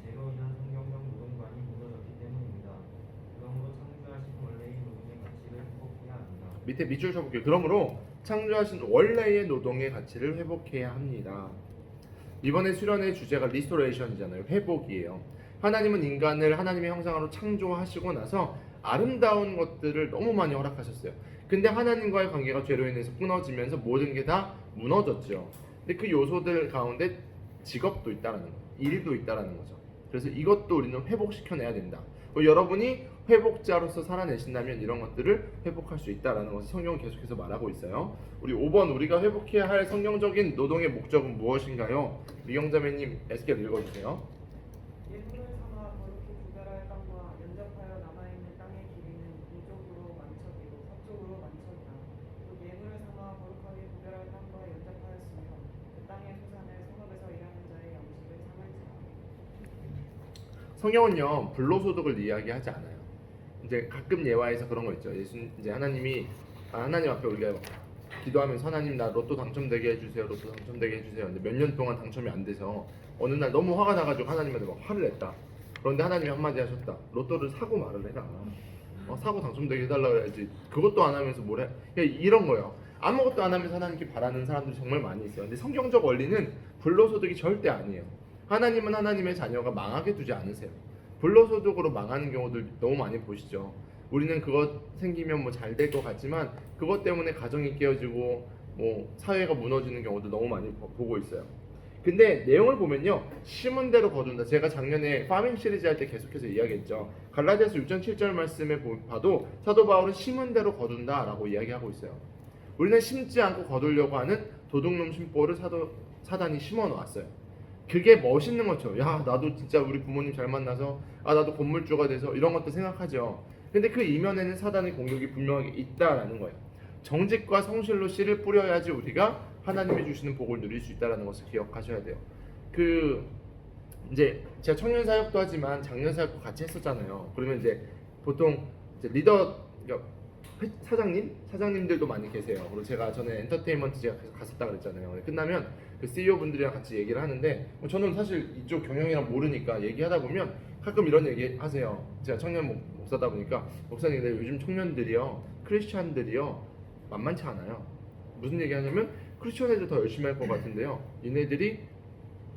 죄로 인한 성경적 노동관이 무너졌기 때문입니다. 그러므로 창조하신 원래의 노동의 가치를 회복해야 합니다. 밑에 밑줄 쳐볼게요. 그러므로 창조하신 원래의 노동의 가치를 회복해야 합니다. 이번에 수련의 주제가 리스토레이션이잖아요. 회복이에요. 하나님은 인간을 하나님의 형상으로 창조하시고 나서 아름다운 것들을 너무 많이 허락하셨어요. 근데 하나님과의 관계가 죄로 인해서 끊어지면서 모든 게 다 무너졌죠. 근데 그 요소들 가운데 직업도 있다라는 거예요. 일도 있다라는 거죠. 그래서 이것도 우리는 회복시켜내야 된다. 여러분이 회복자로서 살아내신다면 이런 것들을 회복할 수 있다라는 것을 성경은 계속해서 말하고 있어요. 우리 5번, 우리가 회복해야 할 성경적인 노동의 목적은 무엇인가요? 미경자매님 에스겔 읽어주세요. 예물을 삼아 거룩히 구별할 땅과 연접하여 남아있는 땅의 길이는 동쪽으로 만척이고 서쪽으로 만척이라. 또 예물을 삼아 거룩하게 구별할 땅과 연접하였으며 그 땅의 소산을 성읍에서 일하는 자의 양식을 삼을지라. 성경은요, 불로소득을 이야기하지 않아요. 이제 가끔 예화에서 그런 거 있죠. 이제 하나님 앞에 우리가 기도하면서 하나님 나 로또 당첨되게 해주세요, 로또 당첨되게 해주세요. 근데 몇 년 동안 당첨이 안 돼서 어느 날 너무 화가 나가지고 하나님한테 막 화를 냈다. 그런데 하나님이 한마디 하셨다. 로또를 사고 말을 해라. 사고 당첨되게 해달라고 해야지. 그것도 안 하면서 뭘 해? 그냥 이런 거예요. 아무것도 안 하면서 하나님께 바라는 사람들이 정말 많이 있어요. 근데 성경적 원리는 불로소득이 절대 아니에요. 하나님은 하나님의 자녀가 망하게 두지 않으세요. 불로소득으로 망하는 경우들 너무 많이 보시죠. 우리는 그것 생기면 뭐 잘 될 것 같지만 그것 때문에 가정이 깨어지고 뭐 사회가 무너지는 경우도 너무 많이 보고 있어요. 근데 내용을 보면요, 심은 대로 거둔다. 제가 작년에 파밍 시리즈 할 때 계속해서 이야기했죠. 갈라디아서 6장 7절 말씀에 봐도 사도 바울은 심은 대로 거둔다라고 이야기하고 있어요. 우리는 심지 않고 거두려고 하는 도둑놈 심보를 사단이 심어 놓았어요. 그게 멋있는 거죠. 야, 나도 진짜 우리 부모님 잘 만나서 나도 건물주가 돼서 이런 것도 생각하죠. 근데 그 이면에는 사단의 공격이 분명하게 있다라는 거예요. 정직과 성실로 씨를 뿌려야지 우리가 하나님이 주시는 복을 누릴 수 있다라는 것을 기억하셔야 돼요. 이제 제가 청년 사역도 하지만 작년 사역도 같이 했었잖아요. 그러면 이제 보통 이제 리더, 사장님들도 많이 계세요. 그리고 제가 전에 엔터테인먼트 제가 계속 갔었다 그랬잖아요. 끝나면 그 CEO 분들이랑 같이 얘기를 하는데 저는 사실 이쪽 경영이랑 모르니까 얘기하다 보면 가끔 이런 얘기 하세요. 제가 청년 목사다 보니까 목사님, 근데 요즘 청년들이요, 크리스찬들이요 만만치 않아요. 무슨 얘기 하냐면 크리스천 애들 더 열심히 할 것 같은데요, 얘네들이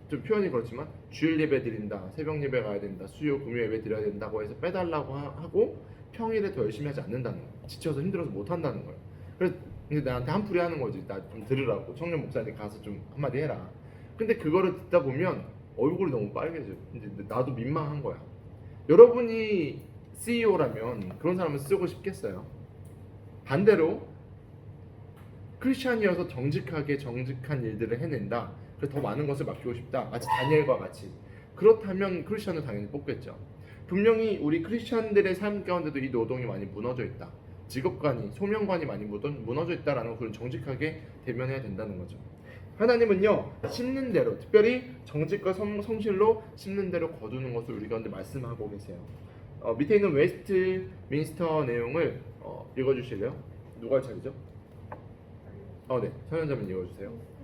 좀 표현이 그렇지만 주일 예배 드린다, 새벽 예배 가야 된다, 수요 금요 예배 드려야 된다고 해서 빼달라고 하고 평일에 더 열심히 하지 않는다는 거예요. 지쳐서 힘들어서 못 한다는 거예요. 그래서 이제 나한테 한풀이 하는 거지. 나 좀 들으라고, 청년 목사님 가서 좀 한마디 해라. 근데 그거를 듣다 보면 얼굴이 너무 빨개져요. 근데 나도 민망한 거야. 여러분이 CEO라면 그런 사람을 쓰고 싶겠어요? 반대로 크리스찬이어서 정직한 일들을 해낸다. 그래서 더 많은 것을 맡기고 싶다. 마치 다니엘과 같이. 그렇다면 크리스찬을 당연히 뽑겠죠. 분명히 우리 크리스찬들의 삶 가운데도 이 노동이 많이 무너져 있다. 직업관이, 소명관이 많이 무너져 있다라는 걸 정직하게 대면해야 된다는 거죠. 하나님은요, 심는 대로, 특별히 정직과 성실로 심는 대로 거두는 것을 우리 가운데 말씀하고 계세요. 밑에 있는 웨스트민스터 내용을 읽어주실래요? 누가 할 차례죠? 네, 서현자님 읽어주세요.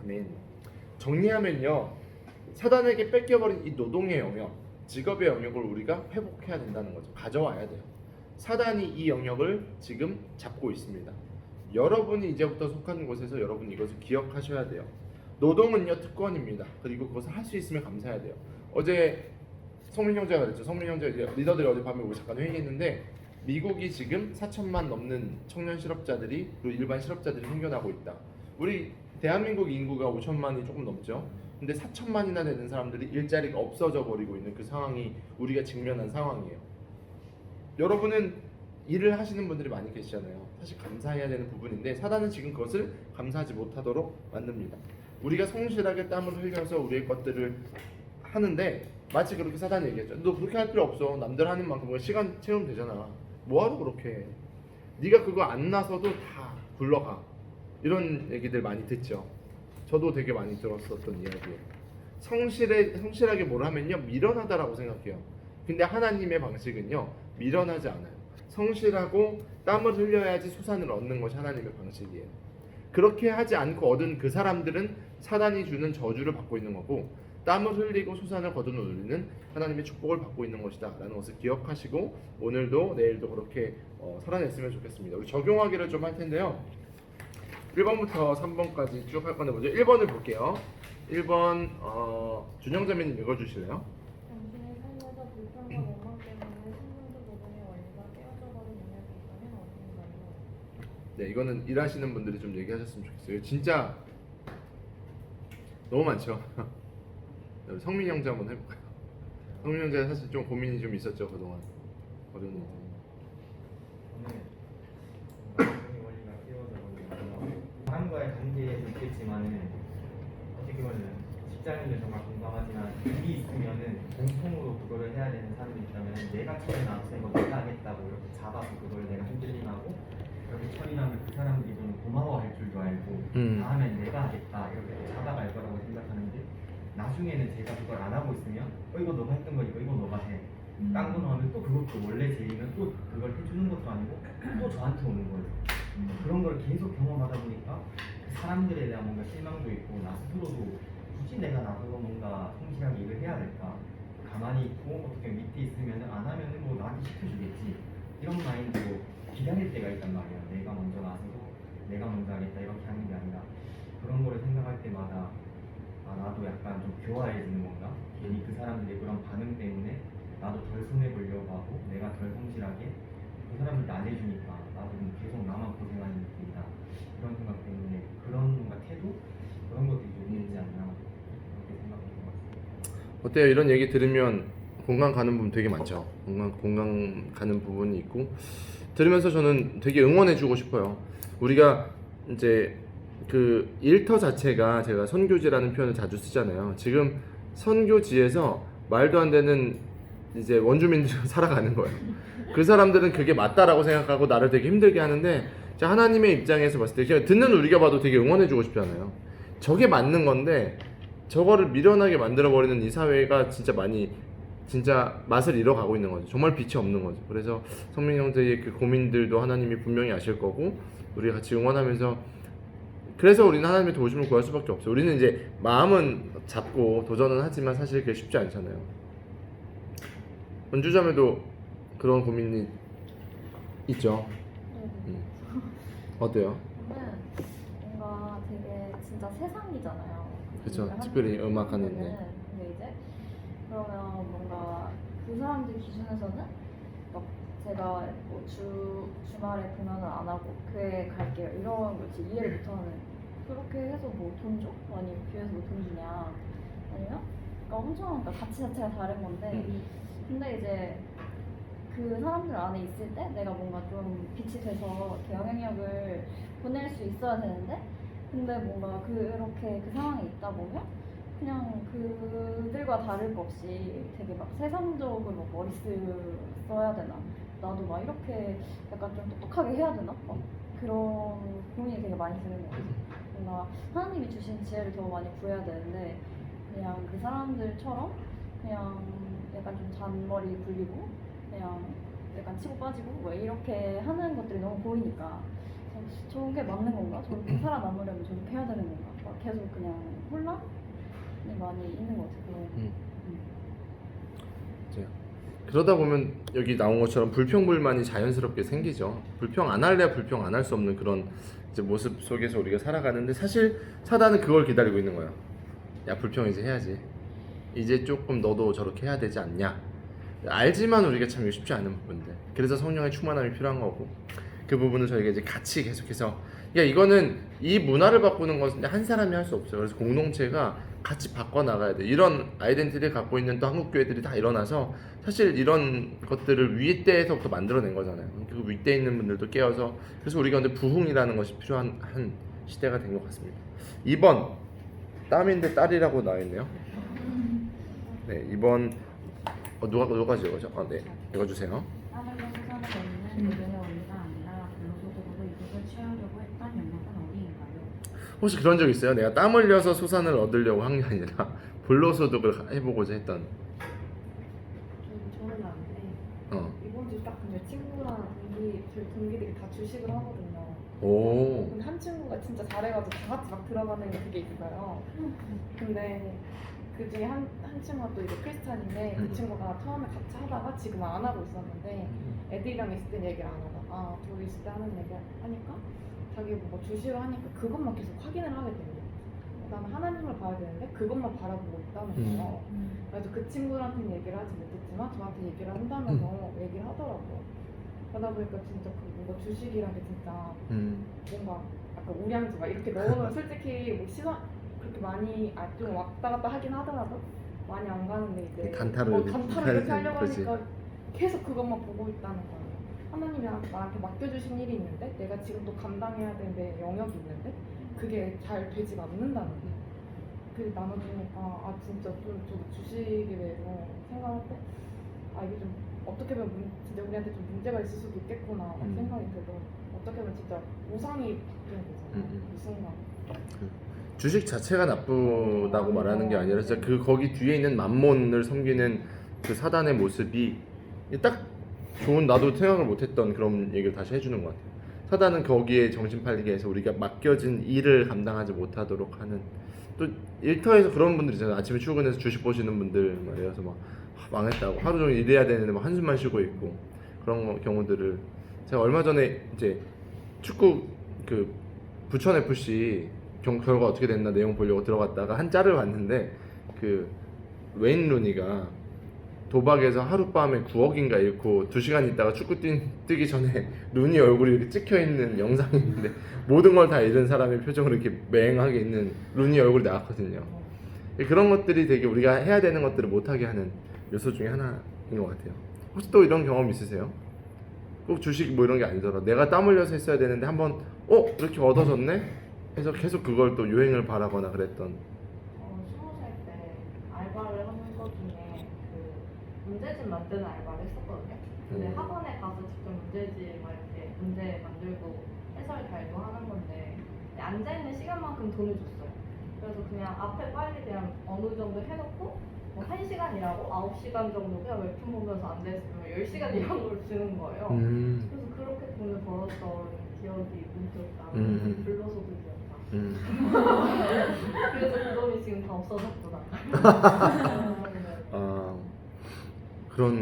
아멘. 정리하면요, 사단에게 뺏겨버린 이 노동의 영역, 직업의 영역을 우리가 회복해야 된다는 거죠. 가져와야 돼요. 사단이 이 영역을 지금 잡고 있습니다. 여러분이 이제부터 속한 곳에서 여러분이 이것을 기억하셔야 돼요. 노동은요, 특권입니다. 그리고 그것을 할 수 있으면 감사해야 돼요. 어제 성민 형제가 그랬죠. 성민 형제 리더들이 어젯밤에 우리 잠깐 회의했는데, 미국이 지금 4천만 넘는 청년 실업자들이, 그리고 일반 실업자들이 생겨나고 있다. 우리 대한민국 인구가 5천만이 조금 넘죠. 근데 4천만이나 되는 사람들이 일자리가 없어져 버리고 있는 그 상황이 우리가 직면한 상황이에요. 여러분은 일을 하시는 분들이 많이 계시잖아요. 사실 감사해야 되는 부분인데 사단은 지금 그것을 감사하지 못하도록 만듭니다. 우리가 성실하게 땀을 흘려서 우리의 것들을 하는데, 마치 그렇게 사단이 얘기했죠. 너 그렇게 할 필요 없어. 남들 하는 만큼 시간 채우면 되잖아. 뭐하러 그렇게 해. 네가 그거 안 나서도 다 굴러가. 이런 얘기들 많이 듣죠. 저도 되게 많이 들었었던 이야기예요. 성실하게 뭘 하면요, 미련하다라고 생각해요. 근데 하나님의 방식은요, 미련하지 않아요. 성실하고 땀을 흘려야지 수산을 얻는 것이 하나님의 방식이에요. 그렇게 하지 않고 얻은 그 사람들은 사단이 주는 저주를 받고 있는 거고, 땀을 흘리고 수산을 거둔 우리는 하나님의 축복을 받고 있는 것이다 라는 것을 기억하시고, 오늘도 내일도 그렇게 살아냈으면 좋겠습니다. 우리 적용하기를 좀 할 텐데요, 1번부터 3번까지 쭉 할 건데 먼저 1번을 볼게요. 1번 준영자매님 읽어주실래요? 당신의 삶에서 불평과 원망 때문에 신분도 노동의 원리가 깨어져 버린 영역이 있다면 어딘가요? 네, 이거는 일하시는 분들이 좀 얘기하셨으면 좋겠어요. 진짜 너무 많죠. 성민 형제 한번 해볼까요? 성민 형제 사실 좀 고민이 좀 있었죠, 그동안. 어려운 일. 원리가 깨어져 버리는 사람과의 관계에도 있겠지만은, 어떻게 보면 직장인들 정말 공감하지만, 일이 있으면은 공통으로 그거를 해야 되는 사람이 있다면, 내가 처리 나서 이거 내가 하겠다고 이렇게 잡아서 그걸 내가 흔들림하고 이렇게 처리하면 그 사람들이 좀 고마워할 줄도 알고 다음엔 내가 하겠다 이렇게 잡아갈 거라고 생각하는데, 나중에는 제가 그걸 안 하고 있으면 이거 너가 했던 거니까 이거 너가 해. 딴 거 하면 또 그것도 원래 제이면 또 그걸 해주는 것도 아니고 또 저한테 오는 거예요. 그런 걸 계속 경험하다 보니까 사람들에 대한 뭔가 실망도 있고, 나 스스로도 굳이 내가 나서서 뭔가 성실하게 일을 해야 될까, 가만히 있고 어떻게 밑에 있으면 안 하면은 뭐 나한테 시켜주겠지, 이런 마인드로 기다릴 때가 있단 말이야. 내가 먼저 나서서 내가 먼저 하겠다 이렇게 하는 게 아니라, 그런 거를 생각할 때마다 나도 약간 좀 교화해지는 건가? 괜히 그 사람들의 그런 반응 때문에 나도 덜 손해보려고 하고, 내가 덜 성실하게 그 사람들이 안 해주니까 나도 계속 나만 고생하는 느낌이다, 그런 생각 때문에 그런 뭔가 태도? 그런 것들이 좀 있지 않나, 그렇게 생각하는 것 같습니다. 어때요? 이런 얘기 들으면 공감 가는 부분 되게 많죠. 공감 가는 부분이 있고, 들으면서 저는 되게 응원해주고 싶어요. 우리가 이제 그 일터 자체가, 제가 선교지라는 표현을 자주 쓰잖아요. 지금 선교지에서 말도 안 되는 이제 원주민들이 살아가는 거예요. 그 사람들은 그게 맞다라고 생각하고 나를 되게 힘들게 하는데, 하나님의 입장에서 봤을 때 그냥 듣는 우리가 봐도 되게 응원해주고 싶잖아요. 저게 맞는 건데 저거를 미련하게 만들어버리는 이 사회가 진짜 맛을 잃어가고 있는 거죠. 정말 빛이 없는 거죠. 그래서 성민 형제의 그 고민들도 하나님이 분명히 아실 거고, 우리가 같이 응원하면서, 그래서 우리는 하나님의 도우심을 구할 수밖에 없어요. 우리는 이제 마음은 잡고 도전은 하지만 사실 그게 쉽지 않잖아요. 은주자매도 그런 고민이 있죠. 어때요? 저는 뭔가 되게 진짜 세상이잖아요. 그쵸, 일을 특별히 하는 음악 하는데. 분들은. 근데 이제 그러면 뭔가 그 사람들 기준에서는 막 제가 뭐 주말에 공연을 안 하고 교회 갈게요 이런 걸 진짜 이해를 못하는, 그렇게 해서 뭐 돈 줘? 아니 교회에서 뭐 돈 주냐, 아니면 그러니까 엄청 그러니까 가치 자체가 다른 건데, 근데 이제 그 사람들 안에 있을 때 내가 뭔가 좀 빛이 돼서 이렇게 영향력을 보낼 수 있어야 되는데, 근데 뭔가 그렇게 그 상황에 있다 보면 그냥 그들과 다를 것 없이 되게 막 세상적으로 막 머리 써야 되나, 나도 막 이렇게 약간 좀 똑똑하게 해야 되나, 막 그런 고민이 되게 많이 드는 것 같아요. 뭔가 하나님이 주신 지혜를 더 많이 구해야 되는데 그냥 그 사람들처럼 그냥 약간 좀 잔머리 굴리고 그냥 약간 치고 빠지고 뭐 이렇게 하는 것들이 너무 보이니까 저게 맞는 건가? 저렇게 살아남으려면 저렇게 해야 되는 건가? 막 계속 그냥 혼란이 많이 있는 것 같아요. 이제 그러다 보면 여기 나온 것처럼 불평불만이 자연스럽게 생기죠. 불평 안 할래야 불평 안 할 수 없는 그런 이제 모습 속에서 우리가 살아가는데, 사실 사단은 그걸 기다리고 있는 거야. 야, 불평 이제 해야지. 이제 조금 너도 저렇게 해야 되지 않냐. 알지만 우리가 참 쉽지 않은 부분들. 그래서 성령의 충만함이 필요한 거고, 그 부분을 저희가 이제 같이 계속해서, 이거는 이 문화를 바꾸는 것은 한 사람이 할 수 없어요. 그래서 공동체가 같이 바꿔 나가야 돼. 이런 아이덴티티를 갖고 있는 또 한국 교회들이 다 일어나서 사실 이런 것들을 윗대에서부터 만들어낸 거잖아요. 그 윗대에 있는 분들도 깨어서, 그래서 우리가 근데 부흥이라는 것이 필요한 한 시대가 된 것 같습니다. 2번 땀인데 딸이라고 나와 있네요. 네, 2번 누가 지어가죠? 네, 읽어주세요. 땀을 흘려 수산을 얻는 노동의 원리가 아니라 근로소득으로 이득을 취하려고 했던 영역은 어디인가요? 혹시 그런 적 있어요? 내가 땀 흘려서 소산을 얻으려고 한 게 아니라 불로소득을 해보고자 했던. 저는 아닌데 이번 주 딱 근데 친구랑 동기들이 다 주식을 하거든요. 오. 근데 한 친구가 진짜 잘해가지고 다 같이 막 들어가는 게 되게 있어요. 근데 그 중에 한 친구가 또 이제 크리스찬인데, 그 친구가 처음에 같이 하다가 지금 안 하고 있었는데 애들이랑 있을 때 얘기를 안 하다가 둘이 있을 때 하는 얘기 하니까 자기 뭐 주식을 하니까 그것만 계속 확인을 하게 되는 거예요. 나는 하나님을 봐야 되는데 그것만 바라보고 있다는 거예요. 그래서 그 친구한테는 얘기를 하지 못했지만 저한테 얘기를 한다면서 얘기를 하더라고요. 그러다 보니까 진짜 그 뭔가 주식이란 게 진짜 뭔가 약간 우량주 막 이렇게 넣으면 솔직히 뭐 시선 그렇게 많이 좀 왔다 갔다 하긴 하더라도 많이 안 가는데 이제 단타로 이렇게 하려고 그렇지. 하니까 계속 그것만 보고 있다는 거예요. 하나님이 나한테 맡겨주신 일이 있는데 내가 지금 또 감당해야 되는데 영역이 있는데 그게 잘 되지가 않는다는 거예요. 그래서 나눠주니까 진짜 좀 저도 주식에 대해서 생각할 때 이게 좀 어떻게 보면 진짜 우리한테 좀 문제가 있을 수도 있겠구나 막 생각이 들고, 어떻게 보면 진짜 우상이 바뀌는 거잖아요. 이 순간. 주식 자체가 나쁘다고 말하는 게 아니라 진짜 그 거기 뒤에 있는 만몬을 섬기는 그 사단의 모습이 딱 좋은, 나도 생각을 못했던 그런 얘기를 다시 해주는 것 같아요. 사단은 거기에 정신 팔리게 해서 우리가 맡겨진 일을 감당하지 못하도록 하는, 또 일터에서 그런 분들 있잖아요. 아침에 출근해서 주식 보시는 분들 말이어서 막 망했다고 하루 종일 일해야 되는데 막 한숨만 쉬고 있고 그런 경우들을 제가 얼마 전에 이제 축구 그 부천 FC 결과 어떻게 됐나 내용 보려고 들어갔다가 한 짤을 봤는데, 그 웨인 루니가 도박에서 하룻밤에 9억인가 잃고 2시간 있다가 축구 뛰기 전에 루니 얼굴이 이렇게 찍혀있는 영상이 있는데 모든 걸 다 잃은 사람의 표정으로 이렇게 맹하게 있는 루니 얼굴이 나왔거든요. 그런 것들이 되게 우리가 해야 되는 것들을 못하게 하는 요소 중에 하나인 것 같아요. 혹시 또 이런 경험 있으세요? 꼭 주식 뭐 이런 게 아니더라도 내가 땀 흘려서 했어야 되는데 한번 이렇게 얻어졌네? 그래서 계속 그걸 또 유행을 바라거나 그랬던. 20살 때 알바를 하는 것 중에 그 문제집 만드는 알바를 했었거든요. 근데 학원에 가서 직접 문제집 막 이렇게 문제 만들고 해설 잘도 하는 건데 앉아있는 시간만큼 돈을 줬어요. 그래서 그냥 앞에 빨리 그냥 어느 정도 해놓고 뭐 1시간 일하고 9시간 정도 그냥 웹툰 보면서 앉아있으면 10시간 일한 걸 주는 거예요. 그래서 그렇게 돈을 벌었던 기억이 문득 나요. 불로소득이었다. 그래서 그 돈이 지금 다 없어졌구나.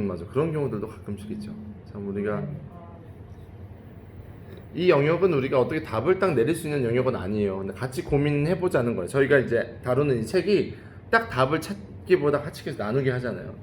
맞아. 그런 경우들도 가끔씩 있죠. 참 우리가 이 영역은 우리가 어떻게 답을 딱 내릴 수 있는 영역은 아니에요. 근데 같이 고민해보자는 거예요. 저희가 이제 다루는 이 책이 딱 답을 찾기보다 같이 계속 나누게 하잖아요.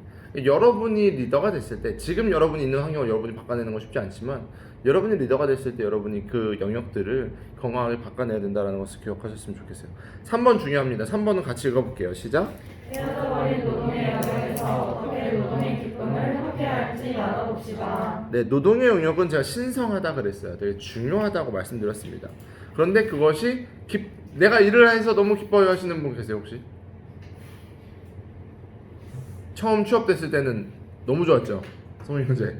여러분이 리더가 됐을 때, 지금 여러분이 있는 환경을 여러분이 바꿔내는 건 쉽지 않지만 여러분이 리더가 됐을 때 여러분이 그 영역들을 건강하게 바꿔내야 된다는 것을 기억하셨으면 좋겠어요. 3번 중요합니다. 3번은 같이 읽어볼게요. 시작. 헤어져버린 노동의 영역에서 어떻게 노동의 기쁨을 회복해야 할지 나눠봅시다. 네, 노동의 영역은 제가 신성하다 그랬어요. 되게 중요하다고 말씀드렸습니다. 그런데 그것이 내가 일을 해서 너무 기뻐요 하시는 분 계세요 혹시? 처음 취업됐을 때는 너무 좋았죠, 성민 형제.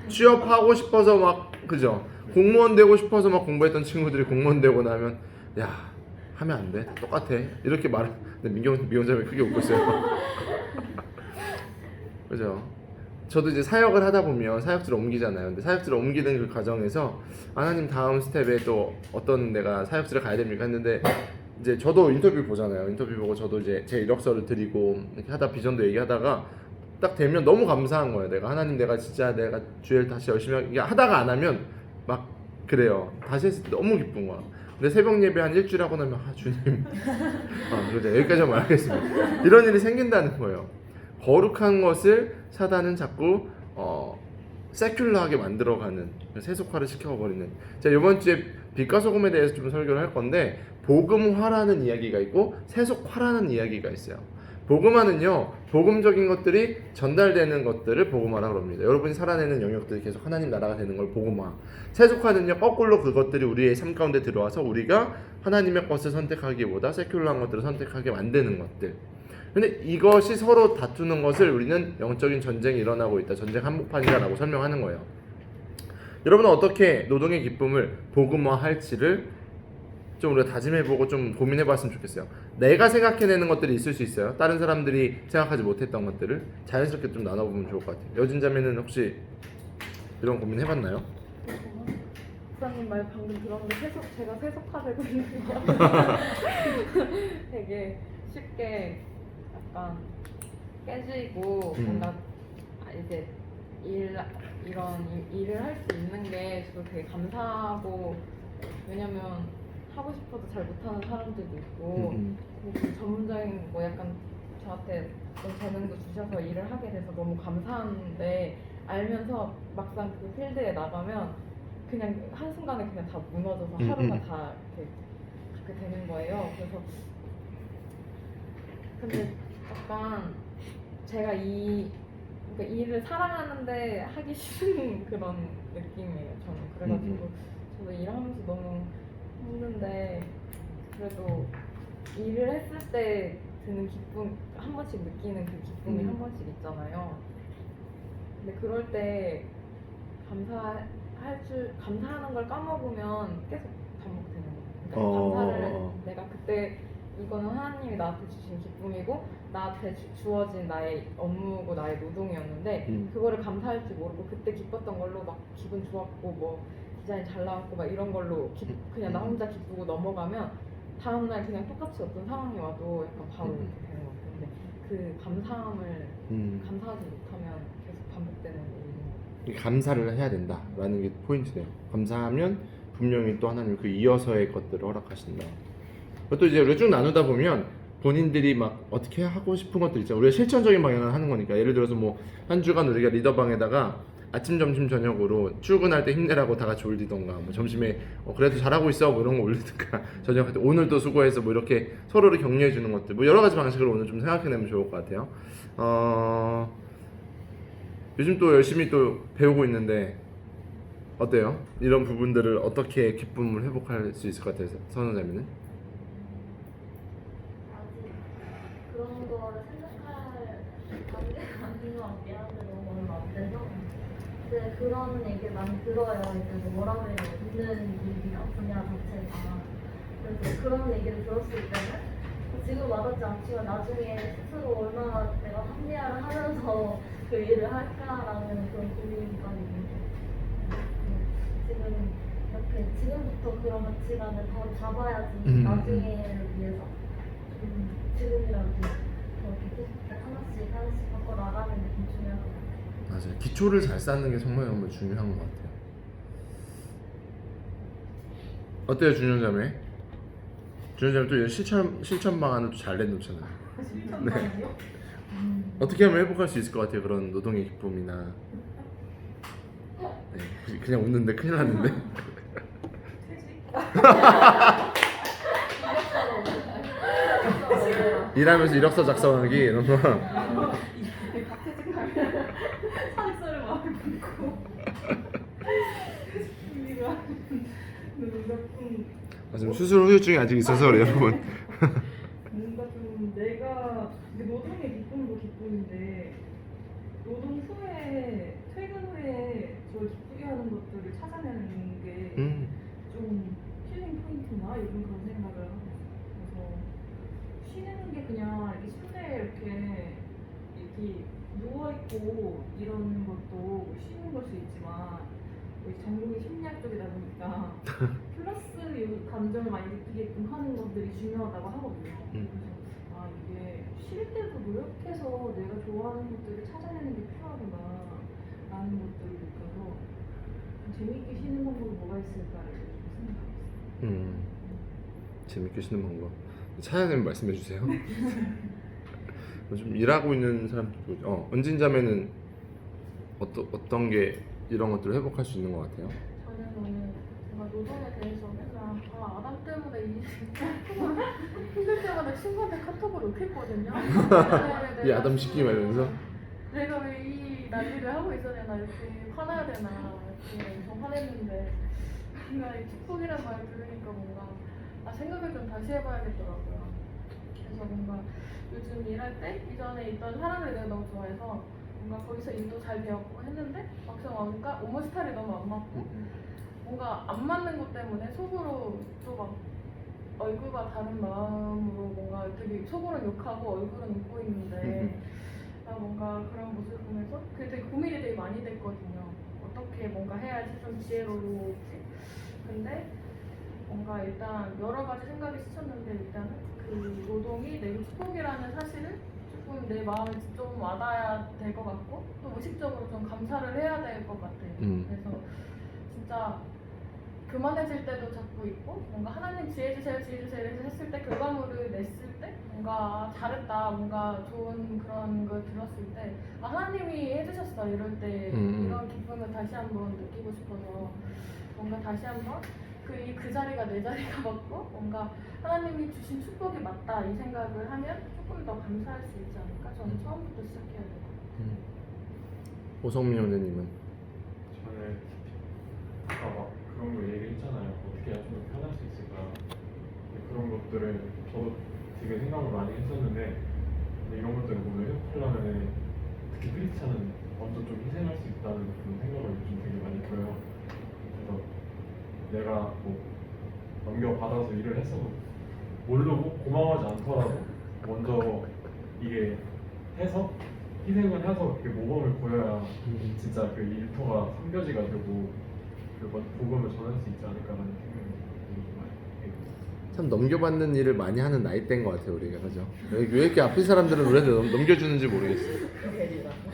취업하고 싶어서 막, 그죠? 공무원 되고 싶어서 막 공부했던 친구들이 공무원 되고 나면 야, 하면 안 돼, 다 똑같아 이렇게 근데 미용자님이 크게 웃고 있어요. 그죠? 저도 이제 사역을 하다 보면 사역지를 옮기잖아요. 근데 사역지를 옮기는 그 과정에서 하나님 다음 스텝에 또 어떤 내가 사역지를 가야 됩니까 했는데, 이제 저도 인터뷰 보잖아요. 인터뷰 보고 저도 이제 제 이력서를 드리고 이렇게 하다 비전도 얘기하다가 딱 되면 너무 감사한 거예요. 내가 진짜 내가 주일 다시 열심히 하다가 안 하면 막 그래요. 다시 했을 때 너무 기쁜 거야. 근데 새벽 예배 한 일주일 하고 나면 주님 그러죠. 여기까지만 말하겠습니다. 이런 일이 생긴다는 거예요. 거룩한 것을 사단은 자꾸 세큘러하게 만들어가는, 세속화를 시켜버리는. 제가 이번 주에 빛과 소금에 대해서 좀 설교를 할 건데, 복음화라는 이야기가 있고 세속화라는 이야기가 있어요. 복음화는요, 복음적인 것들이 전달되는 것들을 복음화라고 합니다. 여러분이 살아내는 영역들이 계속 하나님 나라가 되는 걸 복음화. 세속화는요, 거꾸로 그것들이 우리의 삶 가운데 들어와서 우리가 하나님의 것을 선택하기보다 세큘러한 것들을 선택하게 만드는 것들. 근데 이것이 서로 다투는 것을 우리는 영적인 전쟁이 일어나고 있다, 전쟁 한복판이다라고 설명하는 거예요. 여러분은 어떻게 노동의 기쁨을 복음화할지를 좀 우리가 다짐해보고 좀 고민해봤으면 좋겠어요. 내가 생각해내는 것들이 있을 수 있어요. 다른 사람들이 생각하지 못했던 것들을 자연스럽게 좀 나눠보면 좋을 것 같아요. 여진 자매는 혹시 이런 고민 해봤나요? 부장님 말 방금 들었는데 제가 세속화되고 있는데요. 되게 쉽게 약간 깨지고 뭔가 이제 이런 일을 할 수 있는 게 저도 되게 감사하고, 왜냐면 하고 싶어도 잘 못하는 사람들도 있고 그 전문적인 뭐 약간 저한테 그런 재능도 주셔서 일을 하게 돼서 너무 감사한데, 알면서 막상 그 필드에 나가면 그냥 한순간에 그냥 다 무너져서 하루가 다 이렇게 그렇게 되는 거예요. 그래서 근데 약간 제가 그러니까 일을 사랑하는데 하기 싫은 그런 느낌이에요, 저는. 그래가지고 저도 일하면서 너무 힘든데, 그래도 일을 했을 때 드는 기쁨, 한 번씩 느끼는 그 기쁨이 한 번씩 있잖아요. 근데 그럴 때 감사하는 걸 까먹으면 계속 반복되는 거예요. 그러니까 감사를 내가 그때 이거는 하나님이 나한테 주신 기쁨이고 나한테 주어진 나의 업무고 나의 노동이었는데 그거를 감사할 줄 모르고 그때 기뻤던 걸로 막 기분 좋았고 뭐 디자인 잘 나왔고 막 이런 걸로 그냥 나 혼자 기쁘고 넘어가면 다음날 그냥 똑같이 어떤 상황이 와도 약간 바로 이렇게 되는 것 같아요. 근데 그 감사함을 감사하지 못하면 계속 반복되는 일이. 감사를 해야 된다라는 게 포인트네요. 감사하면 분명히 또 하나님 그 이어서의 것들을 허락하신다. 또 이제 우리가 쭉 나누다 보면 본인들이 막 어떻게 하고 싶은 것들 있잖아요. 우리가 실천적인 방향을 하는 거니까. 예를 들어서 뭐 한 주간 우리가 리더방에다가 아침, 점심, 저녁으로 출근할 때 힘내라고 다 같이 올리던가, 뭐 점심에 그래도 잘하고 있어 뭐 이런 거 올리든가, 저녁 때 오늘 또 수고해서 뭐 이렇게 서로를 격려해 주는 것들, 뭐 여러 가지 방식으로 오늘 좀 생각해내면 좋을 것 같아요. 요즘 또 열심히 또 배우고 있는데 어때요? 이런 부분들을 어떻게 기쁨을 회복할 수 있을 것 같아요, 선호자매는? 그런 거를 생각할 단계가 아닌 것 같긴 한데 너무 얼마 안 돼서. 근데 그런 얘기를 많이 들어요. 이제 뭐라고 해야 돼, 있는 일이나 분야 자체가. 그래서 그런 얘기를 들었을 때는 지금 와닿지 않지만 나중에 스스로 얼마나 내가 합리화를 하면서 그 일을 할까라는 그런 고민까지 지금 이렇게 지금부터 그런 가치관을 바로 잡아야지 나중에를 위해서 지금이라도 이렇게 계속 하나씩 바꿔 나가는 게 좀 중요한 것 같아요. 맞아요. 기초를 잘 쌓는 게 정말 정말 중요한 것 같아요. 어때요 준현자매? 준현자매 또 이런 실천 방안을 또 잘 내놓잖아요. 네. 어떻게 하면 회복할 수 있을 것 같아요 그런 노동의 기쁨이나. 네, 그냥 웃는데 큰일 났는데. 일하면서 이력서 작성하기 이런 거. 사직서를 마음에 품고 우리가 뭔가 좀 지금 수술 후유증이 아직 있어서 그래요 여러분. 뭔가 좀 내가 근데 노동의 기쁨도 기쁨인데 노동 후에 퇴근 후에 저를 기쁘게 하는 것들을 찾아내는 게 좀 힐링 포인트나 요즘 그런 생각을 하고 있어요. 그래서 쉬는 게 그냥 이렇게 침대에 이렇게 누워 있고 이러는 것도 쉬는 걸 수 있지만 우리 전공이 심리학 쪽이다 보니까 플러스 감정을 많이 느끼게끔 하는 것들이 중요하다고 하거든요. 그래서 아 이게 쉴 때도 노력해서 내가 좋아하는 것들을 찾아내는 게 필요하구나 라는 것들을 느껴서 재밌게 쉬는 방법이 뭐가 있을까를 좀 생각해봤어요. 재밌게 쉬는 방법 차장님 말씀해 주세요. 좀 일하고 있는 사람 은진자매는 어떤 게 이런 것들을 회복할 수 있는 것 같아요? 저는 오늘 뭔가 노동에 대해서 맨날 아담 때문에 힘들 때마다 친구한테 카톡으로 욕했거든요. 이 아담 시키 말면서 내가 왜 이 난리를 하고 있어야 되나 이렇게 화나야 되나 이렇게 좀 화냈는데 뭔가 이 축복이라는 말 들으니까 뭔가 생각을 좀 다시 해봐야겠더라고요. 그래서 뭔가 요즘 일할 때 이전에 있던 사람을 내가 너무 좋아해서 뭔가 거기서 일도 잘 배웠고 했는데 막상 와니까 업무 스타일이 너무 안 맞고 뭔가 안 맞는 것 때문에 속으로 또 막 얼굴과 다른 마음으로 뭔가 되게 속으로는 욕하고 얼굴은 웃고 있는데 뭔가 그런 모습을 보면서 그게 되게 고민이 되게 많이 됐거든요. 어떻게 뭔가 해야지 좀 지혜로우지. 근데 뭔가 일단 여러 가지 생각이 스쳤는데 일단은 그 노동이 내 축복이라는 사실을 조금 내 마음에 좀 와닿아야 될 것 같고 또 의식적으로 좀 감사를 해야 될 것 같아요. 그래서 진짜 교만해질 때도 자꾸 있고 뭔가 하나님 지혜 주세요 했을 때 결과물을 냈을 때 뭔가 잘했다 뭔가 좋은 그런 걸 들었을 때 하나님이 해주셨어 이럴 때 이런 기쁨을 다시 한번 느끼고 싶어서 뭔가 다시 한번 그 자리가 내 자리가 맞고 뭔가 하나님이 주신 축복이 맞다 이 생각을 하면 조금 더 감사할 수 있지 않을까? 저는 처음부터 시작해야 돼요. 오성민 원장님은? 저는 아까 막 그런 거 얘기했잖아요. 어떻게 해야 좀 편할 수 있을까. 그런 것들을 저도 되게 생각을 많이 했었는데 근데 이런 것들을 오늘 회복하려면 특히 크리스찬은 먼저 좀 희생할 수 있다는 그런 생각을 요즘 되게 많이 들어요. 그래서 내가 뭐 넘겨받아서 일을 했어도 모르고 고마워하지 않더라도 먼저 이게 해서 희생을 해서 그 모범을 보여야 진짜 그 일터가 선교지가 되고 그 복음을 전할 수 있지 않을까라는 생각이 많이 해요. 참 넘겨받는 일을 많이 하는 나이대인 것 같아요 우리가. 그죠? 왜 이렇게 앞에 사람들은 왜 넘겨주는지 모르겠어요.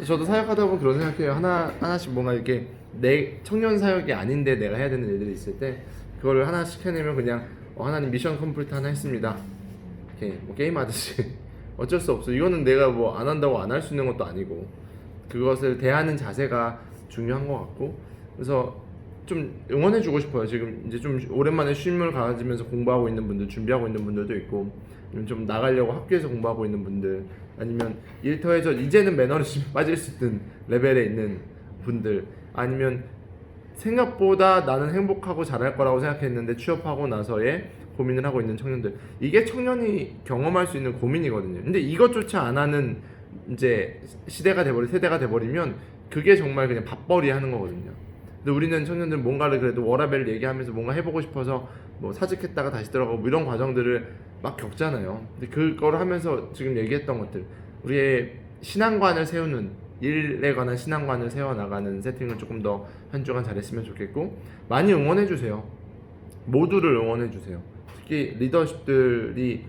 저도 사역하다 보면 그런 생각해요. 하나씩 뭔가 이렇게 내 청년 사역이 아닌데 내가 해야 되는 일들이 있을 때 그걸 하나씩 해내면 그냥 하나님 미션 컴플리트 하나 했습니다 이렇게 뭐 게임하듯이 어쩔 수 없어. 이거는 내가 뭐 안 한다고 안 할 수 있는 것도 아니고 그것을 대하는 자세가 중요한 것 같고 그래서 좀 응원해주고 싶어요. 지금 이제 좀 오랜만에 쉼을 가지면서 공부하고 있는 분들, 준비하고 있는 분들도 있고 좀 나가려고 학교에서 공부하고 있는 분들 아니면 일터에서 이제는 매너리즘에 빠질 수 있는 레벨에 있는 분들 아니면 생각보다 나는 행복하고 잘할 거라고 생각했는데 취업하고 나서의 고민을 하고 있는 청년들 이게 청년이 경험할 수 있는 고민이거든요. 근데 이것조차 안 하는 이제 세대가 돼버리면 그게 정말 그냥 밥벌이 하는 거거든요. 근데 우리는 청년들 뭔가를 그래도 워라밸 얘기하면서 뭔가 해보고 싶어서 뭐 사직했다가 다시 들어가고 뭐 이런 과정들을 막 겪잖아요. 근데 그걸 하면서 지금 얘기했던 것들 우리의 신앙관을 세우는 일에 관한 신앙관을 세워나가는 세팅을 조금 더 한 주간 잘했으면 좋겠고 많이 응원해주세요. 모두를 응원해주세요. 특히 리더십들이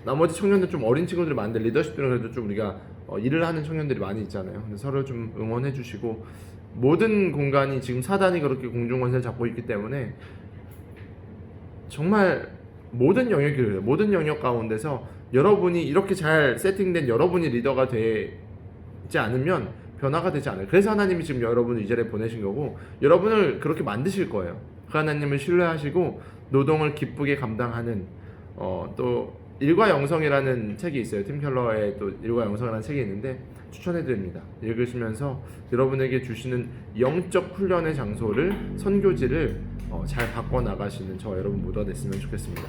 나머지 청년들 좀 어린 친구들이 많은데 리더십들은 그래도 좀 우리가 일을 하는 청년들이 많이 있잖아요. 근데 서로 좀 응원해주시고 모든 공간이 지금 사단이 그렇게 공중권세를 잡고 있기 때문에 정말 모든 영역이 그래요. 모든 영역 가운데서 여러분이 이렇게 잘 세팅된 여러분이 리더가 되지 않으면 변화가 되지 않아요. 그래서 하나님이 지금 여러분을 이 자리에 보내신 거고 여러분을 그렇게 만드실 거예요. 그 하나님을 신뢰하시고 노동을 기쁘게 감당하는 또 일과 영성이라는 책이 있어요. 팀 켈러의 또 일과 영성이라는 책이 있는데 추천해드립니다. 읽으시면서 여러분에게 주시는 영적 훈련의 장소를 선교지를 잘 바꿔 나가시는 저 여러분 모두가 됐으면 좋겠습니다.